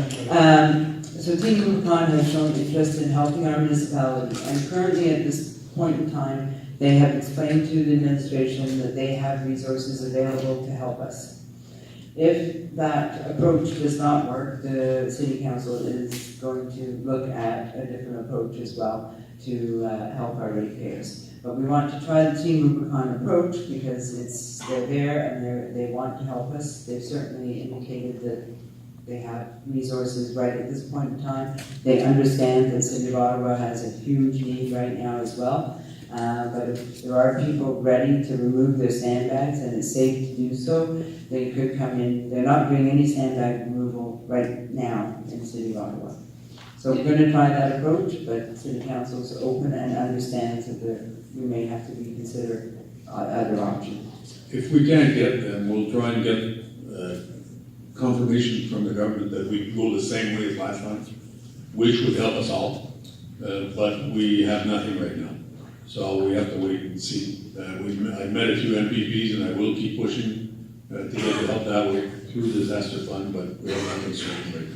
S3: So Team Rubicon has shown interest in helping our municipality. And currently at this point in time, They have explained to the administration that they have resources available to help us. If that approach does not work, the city council is going to look at a different approach as well to help our ratepayers. But we want to try the Team Rubicon approach because they're there and they want to help us. They've certainly indicated that they have resources right at this point in time. They understand that the City of Ottawa has a huge need right now as well. But if there are people ready to remove their sandbags and it's safe to do so, they could come in. They're not doing any sandbag removal right now in the City of Ottawa. So we're going to try that approach, but City Council is open and understands that we may have to reconsider other options.
S1: If we can't get them, we'll try and get confirmation from the government that we go the same way as last time, which would help us all, but we have nothing right now. So we have to wait and see. I've met a few MPPs and I will keep pushing to get the help that way through the disaster fund, but we have nothing certain right now.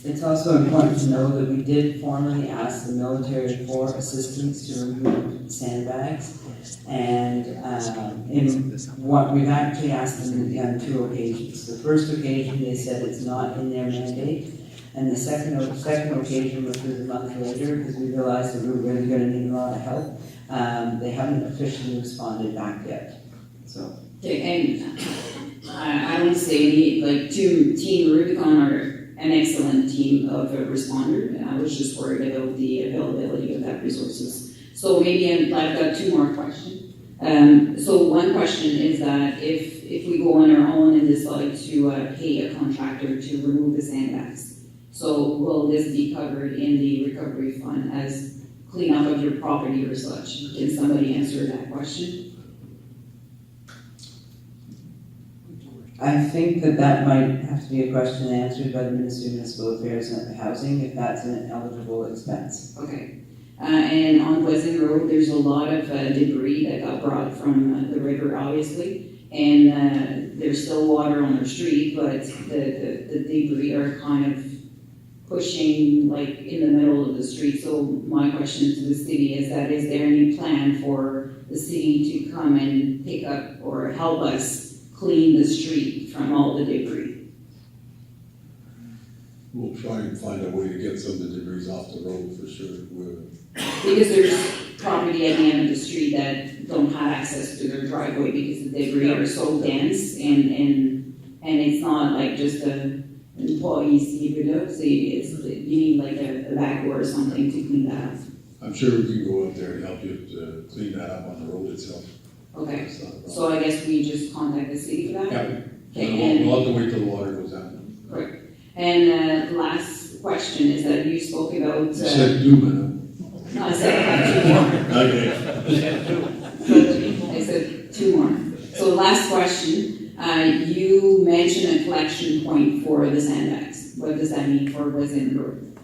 S3: It's also important to know that we did formally ask the military for assistance to remove sandbags. And we've actually asked them on 2 occasions. The first occasion, they said it's not in their mandate. And the second occasion, which was a month later, because we realized that we were really going to need a lot of help, they haven't officially responded back yet. So.
S8: Okay, and I don't say like Team Rubicon are an excellent team of a responder, and I was just worried about the availability of that resources. So maybe I've got 2 more questions. So one question is that if we go on our own and decide to pay a contractor to remove the sandbags, so will this be covered in the recovery fund as cleanup of your property or such? Can somebody answer that question?
S3: I think that might have to be a question answered by the Ministry of Municipal Affairs and Housing if that's an eligible expense.
S8: Okay. And on Pleasant Road, there's a lot of debris that got brought from the river, obviously, and there's still water on the street, but the debris are kind of pushing like in the middle of the street. So my question to the city is there any plan for the city to come and pick up or help us clean the street from all the debris?
S1: We'll try and find a way to get some of the debris off the road for sure.
S8: Because there's property at the end of the street that don't have access to their driveway because the debris are so dense and it's not like just an employee so you need like a backhoe or something to clean that up.
S1: I'm sure we can go up there and help you to clean that up on the road itself.
S8: Okay, so I guess we just contact the city for that?
S1: Yeah,
S8: Okay,
S1: we'll have to wait till the water goes down.
S8: Correct. And last question is that you spoke about...
S1: You said Duman,
S8: No, I said 2 more.
S1: Okay.
S8: I said 2 more. So last question, you mentioned a collection point for the sandbags. What does that mean for Voisin Road?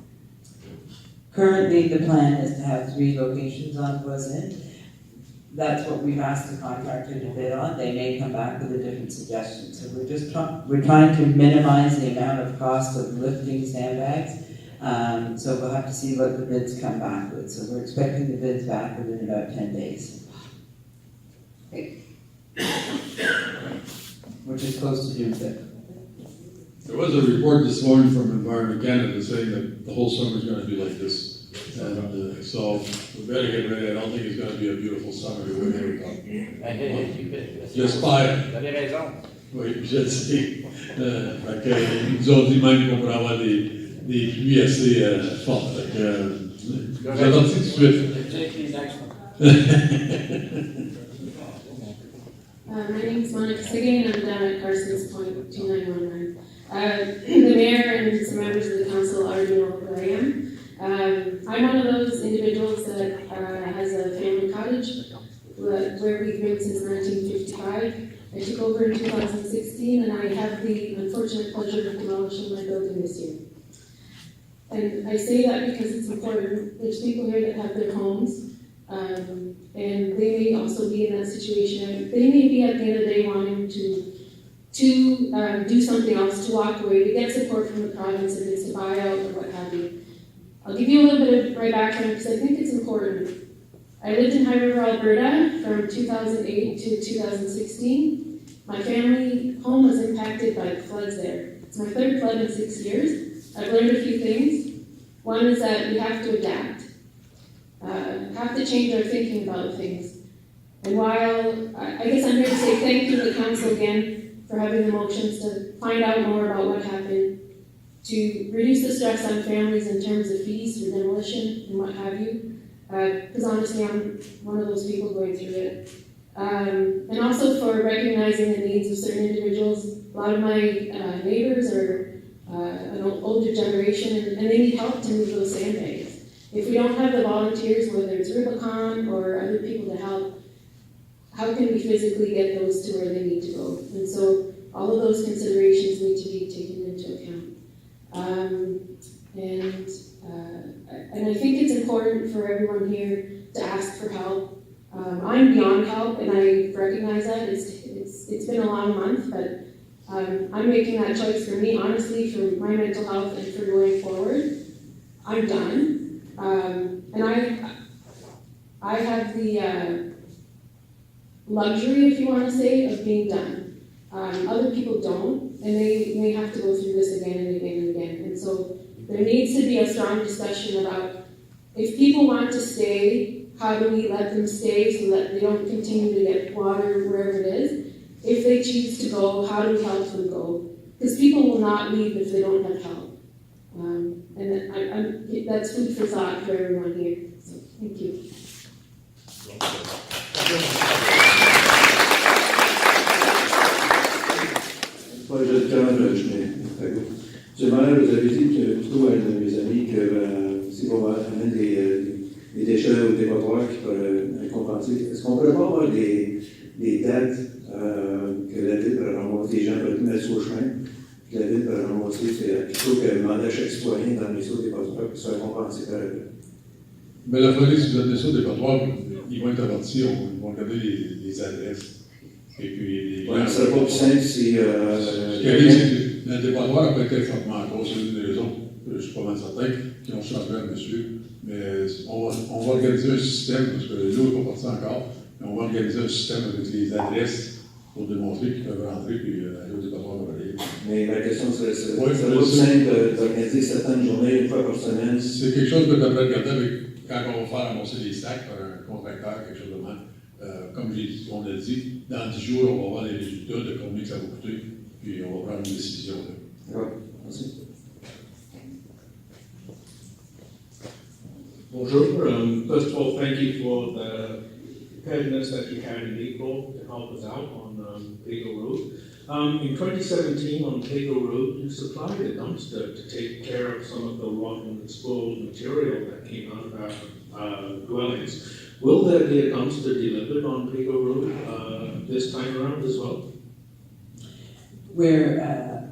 S3: Currently, the plan is to have 3 locations on Voisin. That's what we've asked the contractor to bid on. They may come back with a different suggestion. So we're trying to minimize the amount of cost of lifting sandbags. So we'll have to see what the bids come back with. So we're expecting the bids back within about 10 days.
S8: Okay.
S3: Which is close to June 5th.
S1: There was a report this morning from Environment Canada saying that the whole summer is going to be like this. And so we better get ready. I don't think it's going to be a beautiful summer the way they were. J'espère.
S2: Vous avez raison.
S1: Oui, je le sais. Ils nous ont dit même qu'on pourrait avoir des pluies assez fortes. J'attends tout de suite.
S9: My name is Monica Sigging, and I'm down at Carson's Point 2919. The mayor and some members of the council already know who I am. I'm one of those individuals that has a family cottage where we've been since 1955. I took over in 2016, and I have the unfortunate pleasure of demolishing my building this year. And I say that because it's important. There's people here that have their homes, and they may also be in that situation. They may be at the end of the day wanting to do something else, to walk away, to get support from the province, if it's to buy out or what have you. I'll give you a little bit of my background because I think it's important. I lived in High River, Alberta from 2008 to 2016. My family home was impacted by the floods there. It's my third flood in 6 years. I've learned a few things. One is that we have to adapt, have to change our thinking about things. And while I guess I'm here to say thank you to the council again for having the motions to find out more about what happened, to reduce the stress on families in terms of fees for demolition and what have you, because honestly I'm one of those people going through it. And also for recognizing the needs of certain individuals. A lot of my neighbors are an older generation and they need help to move those sandbags. If we don't have the volunteers, whether it's Rubicon or other people to help, how can we physically get those to where they need to go? And so all of those considerations need to be taken into account. And I think it's important for everyone here to ask for help. I'm beyond help, and I recognize that. It's been a long month, but I'm making that choice for me, honestly, for my mental health and for going forward. I'm done. And I have the luxury, if you want to say, of being done. Other people don't, and they may have to go through this again and again and again. And so there needs to be a strong discussion about if people want to stay, how do we let them stay so that they don't continue to get water wherever it is? If they choose to go, how do we help them go? Because people will not leave if they don't have help. And that's food for thought for everyone here. So thank you.
S10: Moi, je Malheur, vous avez dit que, plutôt à un de mes amis que si on amène des déchets au dépotoir qui peuvent être compensés, est-ce qu'on pourrait pas avoir des dates que la ville peut ramasser, les gens peuvent mettre sur le chemin, que la ville peut ramasser, plutôt que demander à chaque citoyen dans les sauts dépotoirs qui soient compensés par la ville?
S1: Mais la police, si vous êtes des sauts dépotoirs, ils vont être avertis, ils vont regarder les adresses. Et puis,
S10: ça ne serait pas plus simple si.
S1: Ce qui arrive, c'est que le dépotoir n'a pas été informé encore, c'est une des raisons, je ne suis pas mal certain, qui ont changé à monsieur. Mais on va organiser un système, parce que l'eau n'est pas partie encore, mais on va organiser un système avec les adresses pour démontrer qu'ils peuvent rentrer et aller au dépotoir de relayer.
S10: Mais la question, c'est pas plus simple d'organiser certaines journées, une fois par semaine.
S1: C'est quelque chose que tu devrais regarder avec, quand on va faire ramasser des sacs par un contracteur, quelque chose de même. Comme on a dit, dans 10 jours, on va voir les résultats de combien ça va coûter, puis on va prendre une décision.
S10: D'accord, merci.
S11: Bonjour. First of all, thank you for the preparedness that you had in April to help us out on Pego Road. In 2017, on Pego Road, you supplied a dumpster to take care of some of the rotten spoiled material that came out of our dwellings. Will there be a dumpster delivered on Pego Road this time around as well?
S3: We're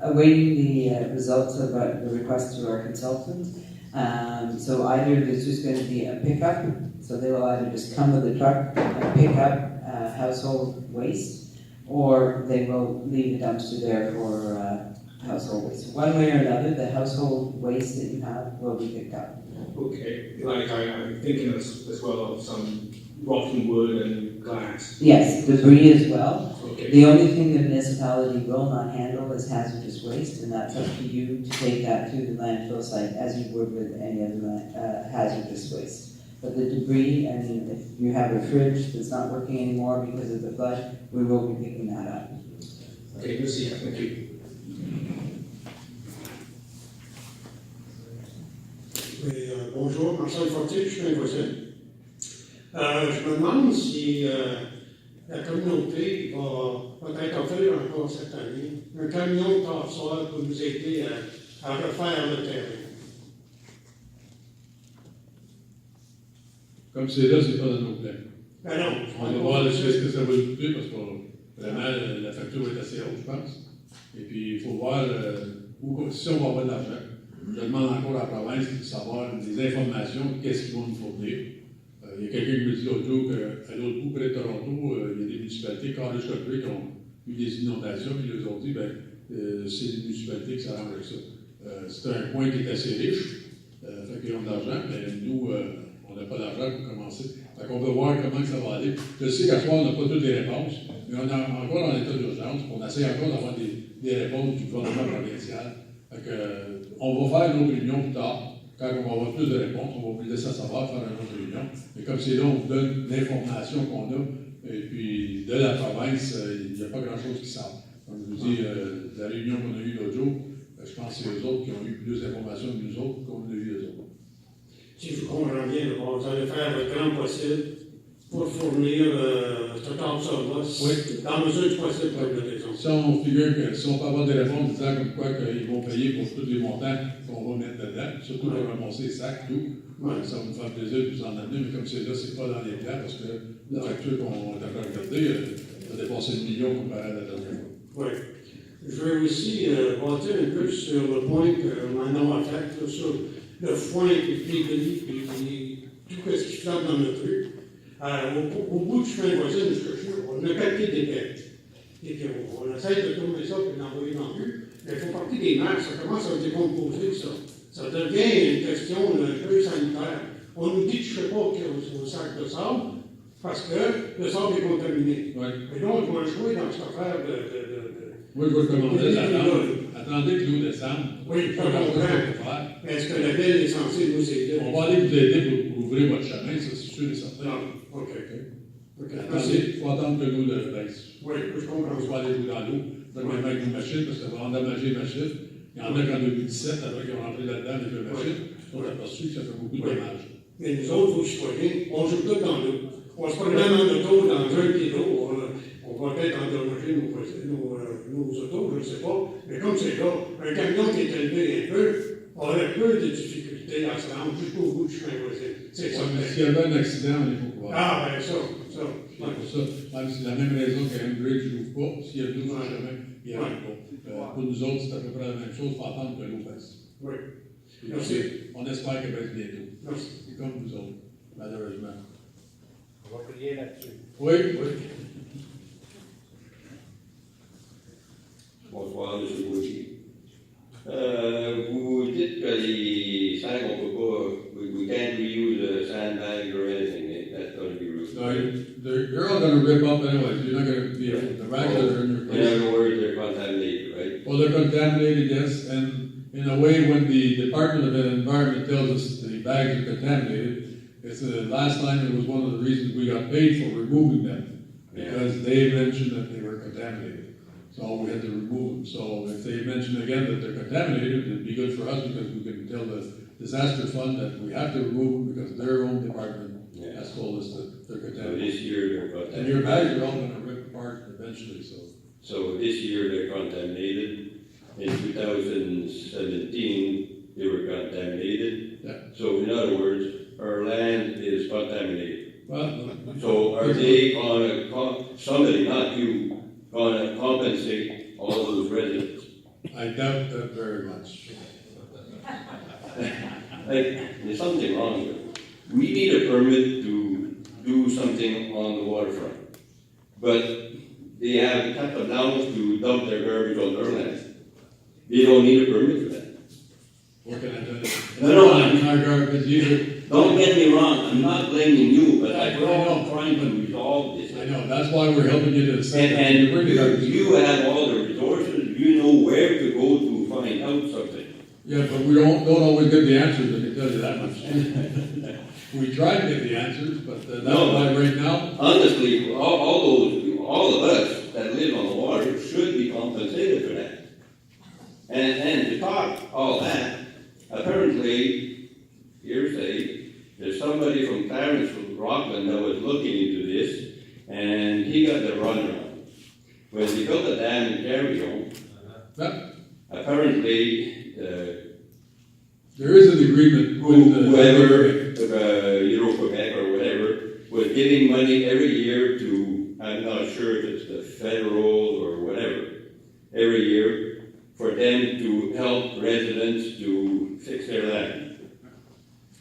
S3: awaiting the results of the request to our consultant. So either there's just going to be a pickup, so they will either just come with a truck and pick up household waste, or they will leave the dumpster there for household waste. One way or another, the household waste that you have will be picked up.
S11: Okay, like I'm thinking as well of some rotten wood and glass.
S3: Yes, debris as well.
S11: Okay.
S3: The only thing the municipality will not handle is hazardous waste, and that's up to you to take that to the landfill site as you would with any other hazardous waste. But the debris, I mean, if you have a fridge that's not working anymore because of the flood, we will be picking that up.
S11: Okay, we'll see. Thank you.
S12: Oui, bonjour, Marcel Fortier, je suis un voisin. Je me demande si la communauté va peut-être offrir encore cette année un camion de tasseur pour nous aider à refaire le terrain.
S1: Comme c'est là, c'est pas dans nos plans.
S12: Ben non.
S1: On va voir ce que ça va nous coûter parce que vraiment la facture est assez haute, je pense. Et puis il faut voir si on va avoir de l'argent. Je demande encore à la province de savoir des informations, qu'est-ce qu'ils vont nous fournir. Il y a quelqu'un qui me dit l'autre jour qu'à l'autre bout, près de Toronto, il y a des municipalités, Carlis-Copley, qui ont eu des inondations, puis ils leur ont dit, c'est les municipalités qui s'arrangent avec ça. C'est un coin qui est assez riche, fait qu'ils ont de l'argent, mais nous, on n'a pas d'argent pour commencer. Fait qu'on veut voir comment ça va aller. Je sais qu'à ce moment, on n'a pas toutes les réponses, mais on est encore en état d'urgence. On essaie encore d'avoir des réponses du gouvernement provincial. Fait que, on va faire une autre réunion plus tard. Quand on va avoir plus de réponses, on va vous laisser savoir, faire une autre réunion. Mais comme c'est là, on vous donne l'information qu'on a. Et puis, de la province, il n'y a pas grand-chose qui sort. Comme je vous dis, la réunion qu'on a eue l'autre jour, je pense que c'est eux autres qui ont eu plus d'informations que nous autres qu'on a eu eux autres.
S12: Si je comprends bien, vous allez faire le grand possible pour fournir ce temps de service dans la mesure du possible pour la maison.
S1: Si on figure que si on peut avoir des réponses disant comme quoi qu'ils vont payer pour tous les montants qu'on va mettre dedans, surtout pour ramasser les sacs, tout, ça va nous faire plaisir de vous en amener, mais comme c'est là, c'est pas dans les plans parce que la facture qu'on est en train de regarder a dépassé le million comparé à la dernière fois.
S12: Oui. Je vais aussi bâtir un peu sur le point que Manon a fait, là, sur le foin, les débris, puis tout ce qui flotte dans notre rue. Au bout du chemin voisin, on a papier d'épais. Et puis on essaie de tourner ça et d'envoyer dans la rue. Mais il faut partir des mers, ça commence à se décomposer, ça. Ça devient une question un peu sanitaire. On nous dit de je ne sais pas au sac de sable, parce que le sable est contaminé. Et donc, on va jouer dans cette affaire de
S1: oui, je vous recommandais d'attendre. Attendez que l'eau descende.
S12: Oui, je comprends. Mais est-ce que la ville est censée nous aider?
S1: On va aller vous aider pour ouvrir votre chemin, ça c'est sûr et certain.
S12: Non, OK.
S1: Attendez, il faut attendre que l'eau baisse.
S12: Oui, je comprends.
S1: On va aller jouer dans l'eau. Faites même avec une machine, parce que ça va endommager les machines. Il y en a qu'en 2017, après qu'ils ont rentré là-dedans avec la machine, on a aperçu que ça fait beaucoup de dommages.
S12: Mais nous autres, vos citoyens, on joue tout dans l'eau. On se promène en auto dans un pied d'eau. On va peut-être endommager nos autos, je ne sais pas. Mais comme c'est là, un camion qui est élevé un peu aurait peu de difficultés à se rendre jusqu'au bout du chemin voisin. C'est ça.
S1: S'il y avait un accident, on est pour pouvoir.
S12: Ah, ben ça.
S1: C'est pour ça. C'est la même raison qu'un bridge n'ouvre pas. S'il y a tout sur le chemin, il n'y a pas. Pour nous autres, c'est à peu près la même chose. Il faut attendre que l'eau baisse.
S12: Oui.
S1: Merci. On espère qu'elle baisse bientôt.
S12: Merci.
S1: C'est comme vous autres, malheureusement.
S2: On va prier là-dessus.
S1: Oui, oui.
S6: Bonsoir, M. Bouchy. Vous dites que les sacs, on ne peut pas, we can't reuse a sandbag or anything, that's going to be rude.
S1: No, you're all going to rip up anyways. You're not going to be able, the rags that are in your
S6: In
S1: place.
S6: other words, they're contaminated, right?
S1: Well, they're contaminated, yes, and in a way, when the Department of Environment tells us the bags are contaminated, it's last time it was one of the reasons we got paid for removing them, because they mentioned that they were contaminated. So we had to remove them. So if they mention again that they're contaminated, it'd be good for us because we can tell the disaster fund that we have to remove them because their own department has told us that they're
S6: So
S1: contaminated.
S6: this year they're contaminated.
S1: And your bags are all going to rip apart eventually, so.
S6: So this year they're contaminated. In 2017, they were contaminated.
S1: Yeah.
S6: So in other words, our land is contaminated.
S1: Well,
S6: So are they going to, somebody, not you, going to compensate all those residents?
S1: I doubt that very much.
S6: There's something wrong with it. We need a permit to do something on the waterfront. But they have cut them down to dump their garbage on their land. They don't need a permit for that.
S1: What can I do?
S6: No,
S1: Our garbage either.
S6: Don't get me wrong, I'm not blaming you, but we're
S1: I
S6: all
S1: know.
S6: trying to resolve this.
S1: I know, that's why we're helping you to say.
S6: And you have all the resources, you know where to go to find out something.
S1: Yeah, but we don't always get the answers, I can tell you that much. We try to get the answers, but that's why right now.
S6: Honestly, all of us that live on the water should be compensated for that. And to talk all that, apparently, hearsay, there's somebody from Clarence-Rockland that was looking into this, and he got the runaround. When they built the dam in Réunion, apparently,
S1: there is an agreement with
S6: whoever, Euro-Quebec or whatever, was giving money every year to, I'm not sure if it's the federal or whatever, every year for them to help residents to fix their land.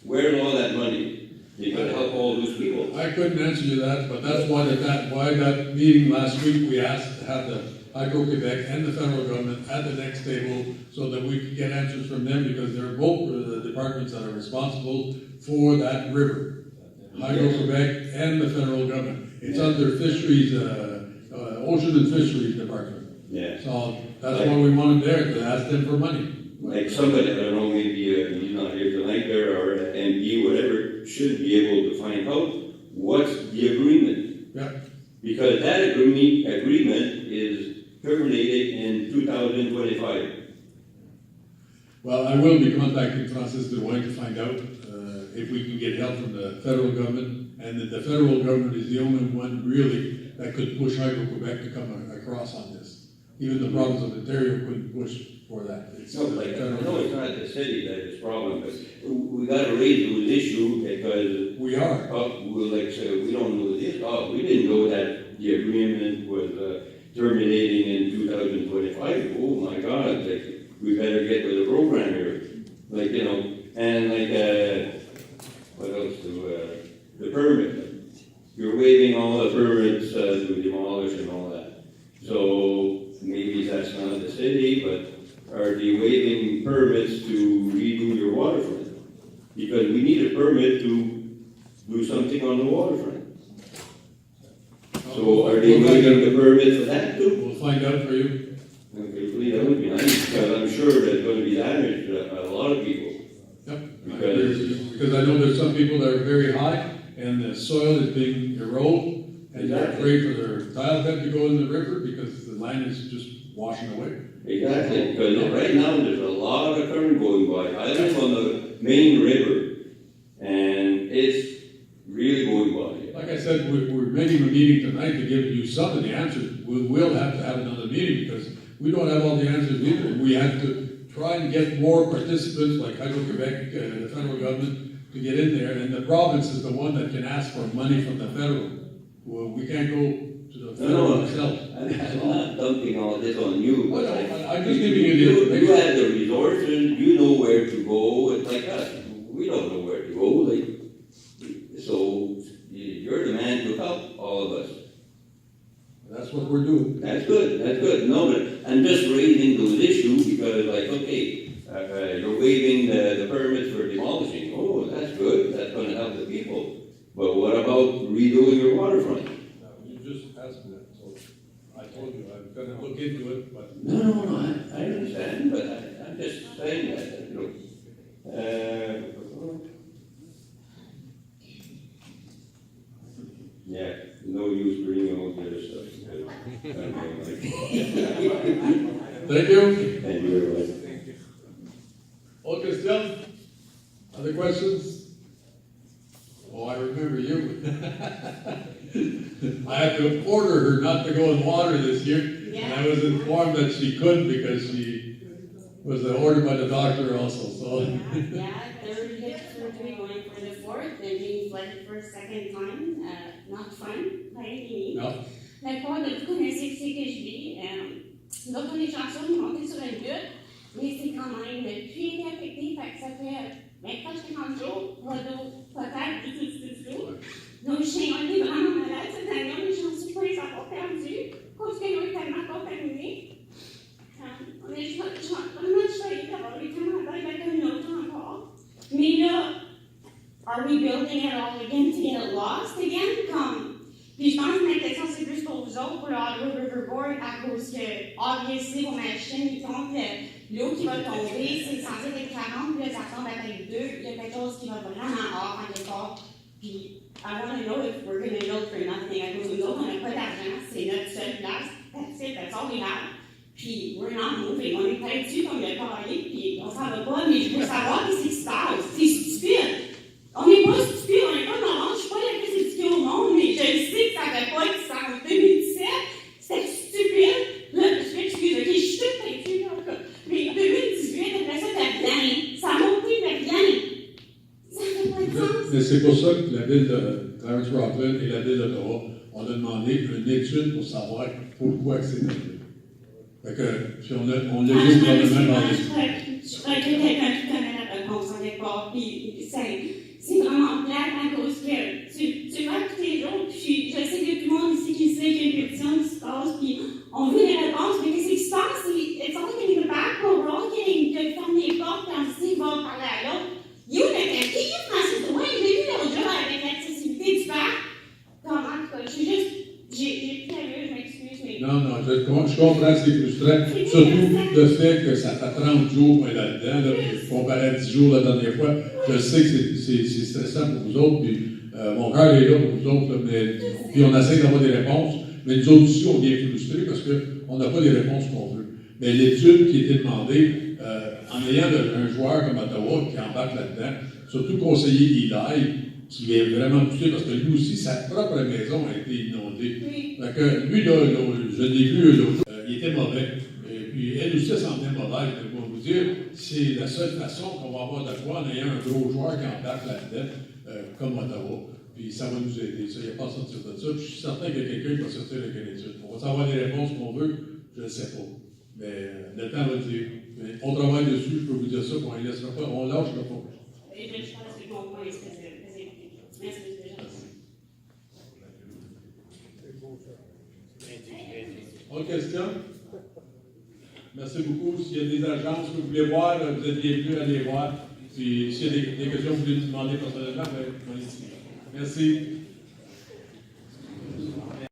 S6: Where's all that money? They could help all those people.
S1: I couldn't answer you that, but that's why that meeting last week, we asked to have the Hydro-Quebec and the federal government at the next table so that we could get answers from them because they're both the departments that are responsible for that river. Hydro-Quebec and the federal government. It's under fisheries, Ocean and Fisheries Department.
S13: Yeah.
S1: So that's why we want them there, to ask them for money.
S13: Like somebody, I don't know, maybe he's not here tonight there, or MP, whatever, should be able to find out what's the agreement.
S1: Yeah.
S13: Because that agreement is terminated in 2025.
S1: Well, I will be contacting Francis Drouin to find out if we can get help from the federal government, and that the federal government is the only one really that could push Hydro-Quebec to come across on this. Even the province of Ontario couldn't push for that.
S13: No, like, I know it's not the city that is problem, but we gotta raise those issues because.
S1: We are.
S13: We're like, so we don't know this, we didn't know that the agreement was terminating in 2025. Oh my God, like, we better get with the program here. Like, you know, and like, what else the permit. You're waiving all the permits to demolish and all that. So maybe that's not the city, but are they waiving permits to redo your waterfront? Because we need a permit to do something on the waterfront. So are they waiving the permit for that too?
S1: We'll find out for you.
S13: Okay, please, that would be nice, because I'm sure there's going to be damage to a lot of people.
S1: Yep.
S13: Because
S1: I know there's some people that are very high, and the soil is being eroded, and they're afraid for their tile bed to go in the river because the land is just washing away.
S13: Exactly, because right now there's a lot of current going by. I live on the main river, and it's really going by.
S1: Like I said, we're making a meeting tonight to give you some of the answers. We will have to have another meeting because we don't have all the answers either. We have to try and get more participants like Hydro-Quebec, the federal government, to get in there. And the province is the one that can ask for money from the federal. Well, we can't go to the federal ourselves.
S13: I'm not dumping all this on you, but
S1: I'm just giving you the information.
S13: You have the resources, you know where to go. It's like us. We don't know where to go. Like, so you're the man to help all of us.
S1: That's what we're doing.
S13: That's good, that's good. No, but I'm just raising those issues because, like, okay, you're waiving the permits for demolishing. Oh, that's good, that's going to help the people. But what about redoing your waterfront?
S1: You just asked me that, so I told you I'm going to look into it. But
S13: No, I understand, but I'm just saying that, you know. Yeah, no use bringing all the other stuff.
S1: Thank you.
S13: Thank you very much.
S1: All Christian, other questions? Oh, I remember you. I had to order her not to go in water this year, and I was informed that she couldn't because she was ordered by the doctor also. So.
S14: Third hip surgery going for the fourth, and being flooded for a second time. Not fun, by any means.
S1: No.
S14: La part de vous connaissez ce que je vis. Donc, on est chanceux de monter sur une butte, mais c'est quand même depuis été affecté, fait que ça fait 30 jours, pas d'eau potable du tout. Nos chiens ont été vraiment malades cette année, on est chanceux de ne pas les avoir perdus, parce qu'ils ont été tellement contaminés. On est vraiment choyés d'avoir été tellement dans la communauté encore. Mais là, are we building it all again to get it lost again? Puis je pense que ma question c'est plus pour vous autres, pour le Hardwood River Board, à cause que, obviously, vos machines, ils comptent l'eau qui va tomber, c'est censé être 40, puis là, ça tombe à peut-être 2, il y a quelque chose qui va vraiment hors en quelque part. Puis, I want to know if we're going to build for nothing. À cause de nous autres, on n'a pas d'argent, c'est notre seule place, that's it, that's all we have. Puis, we're not moving, on est peut-être dessus comme le carré, puis on s'en va pas, mais je veux savoir qu'est-ce qui se passe. C'est stupide. On n'est pas stupide, on n'est pas dans je suis pas la plus éduquée au monde, mais je sais que ça n'avait pas été ça en 2017. C'était stupide. Là, je m'excuse, ok, je suis toute têtue, en tout cas. Mais 2018, après ça, t'as rien. Ça a monté, mais rien. Ça fait pas de sens.
S1: Mais c'est pour ça que la ville de Clarence-Rockland et la ville d'Ottawa ont demandé une étude pour savoir pourquoi c'est arrivé. Fait que, si on a eu le problème dans les...
S14: Je crois que quelqu'un qui connaît la réponse en quelque part, puis c'est vraiment plate à cause que tu vas tous les jours, puis je sais que tout le monde ici qui sait qu'il y a une pétition qui se passe, puis on veut des réponses, mais qu'est-ce qui se passe? It's only getting the back, we're all getting de fermer les portes, puis on va parler à l'autre. You, le qui est Francis Drouin, je l'ai vu l'autre jour avec l'accessibilité. suis juste, j'ai plus à je m'excuse, mais.
S1: Non, je comprends, c'est frustrant. Surtout le fait que ça fait 30 jours qu'on est là-dedans, là, puis comparé à 10 jours la dernière fois. Je sais que c'est stressant pour vous autres, puis mon cœur est là pour vous autres, là, mais, puis on essaie d'avoir des réponses. Mais nous autres aussi, on vient frustrés parce qu'on n'a pas les réponses qu'on veut. Mais l'étude qui était demandée, en ayant un joueur comme Ottawa qui embarque là-dedans, surtout conseiller Eli, qui est vraiment poussé parce que lui aussi, sa propre maison a été inondée.
S14: Oui.
S1: Fait que lui, là, je l'ai vu l'autre jour, il était mauvais. Et puis elle aussi, elle s'en venait mauvaise. Je vais vous dire, c'est la seule façon qu'on va avoir de quoi en ayant un gros joueur qui embarque là-dedans, comme Ottawa. Puis ça va nous aider. Ça, il n'y a pas à sortir de ça. Puis je suis certain qu'il y a quelqu'un qui va sortir avec une étude. On va savoir les réponses qu'on veut, je ne sais pas. Mais le temps va dire. Mais on travaille dessus, je peux vous dire ça, qu'on ne laissera pas, on lâchera pas.
S14: Et je pense que mon point est spécial. Merci déjà.
S1: Autre question? Merci beaucoup. S'il y a des agences que vous voulez voir, vous êtes bienvenus à les voir. Puis s'il y a des questions que vous voulez nous demander personnellement, ben, Merci.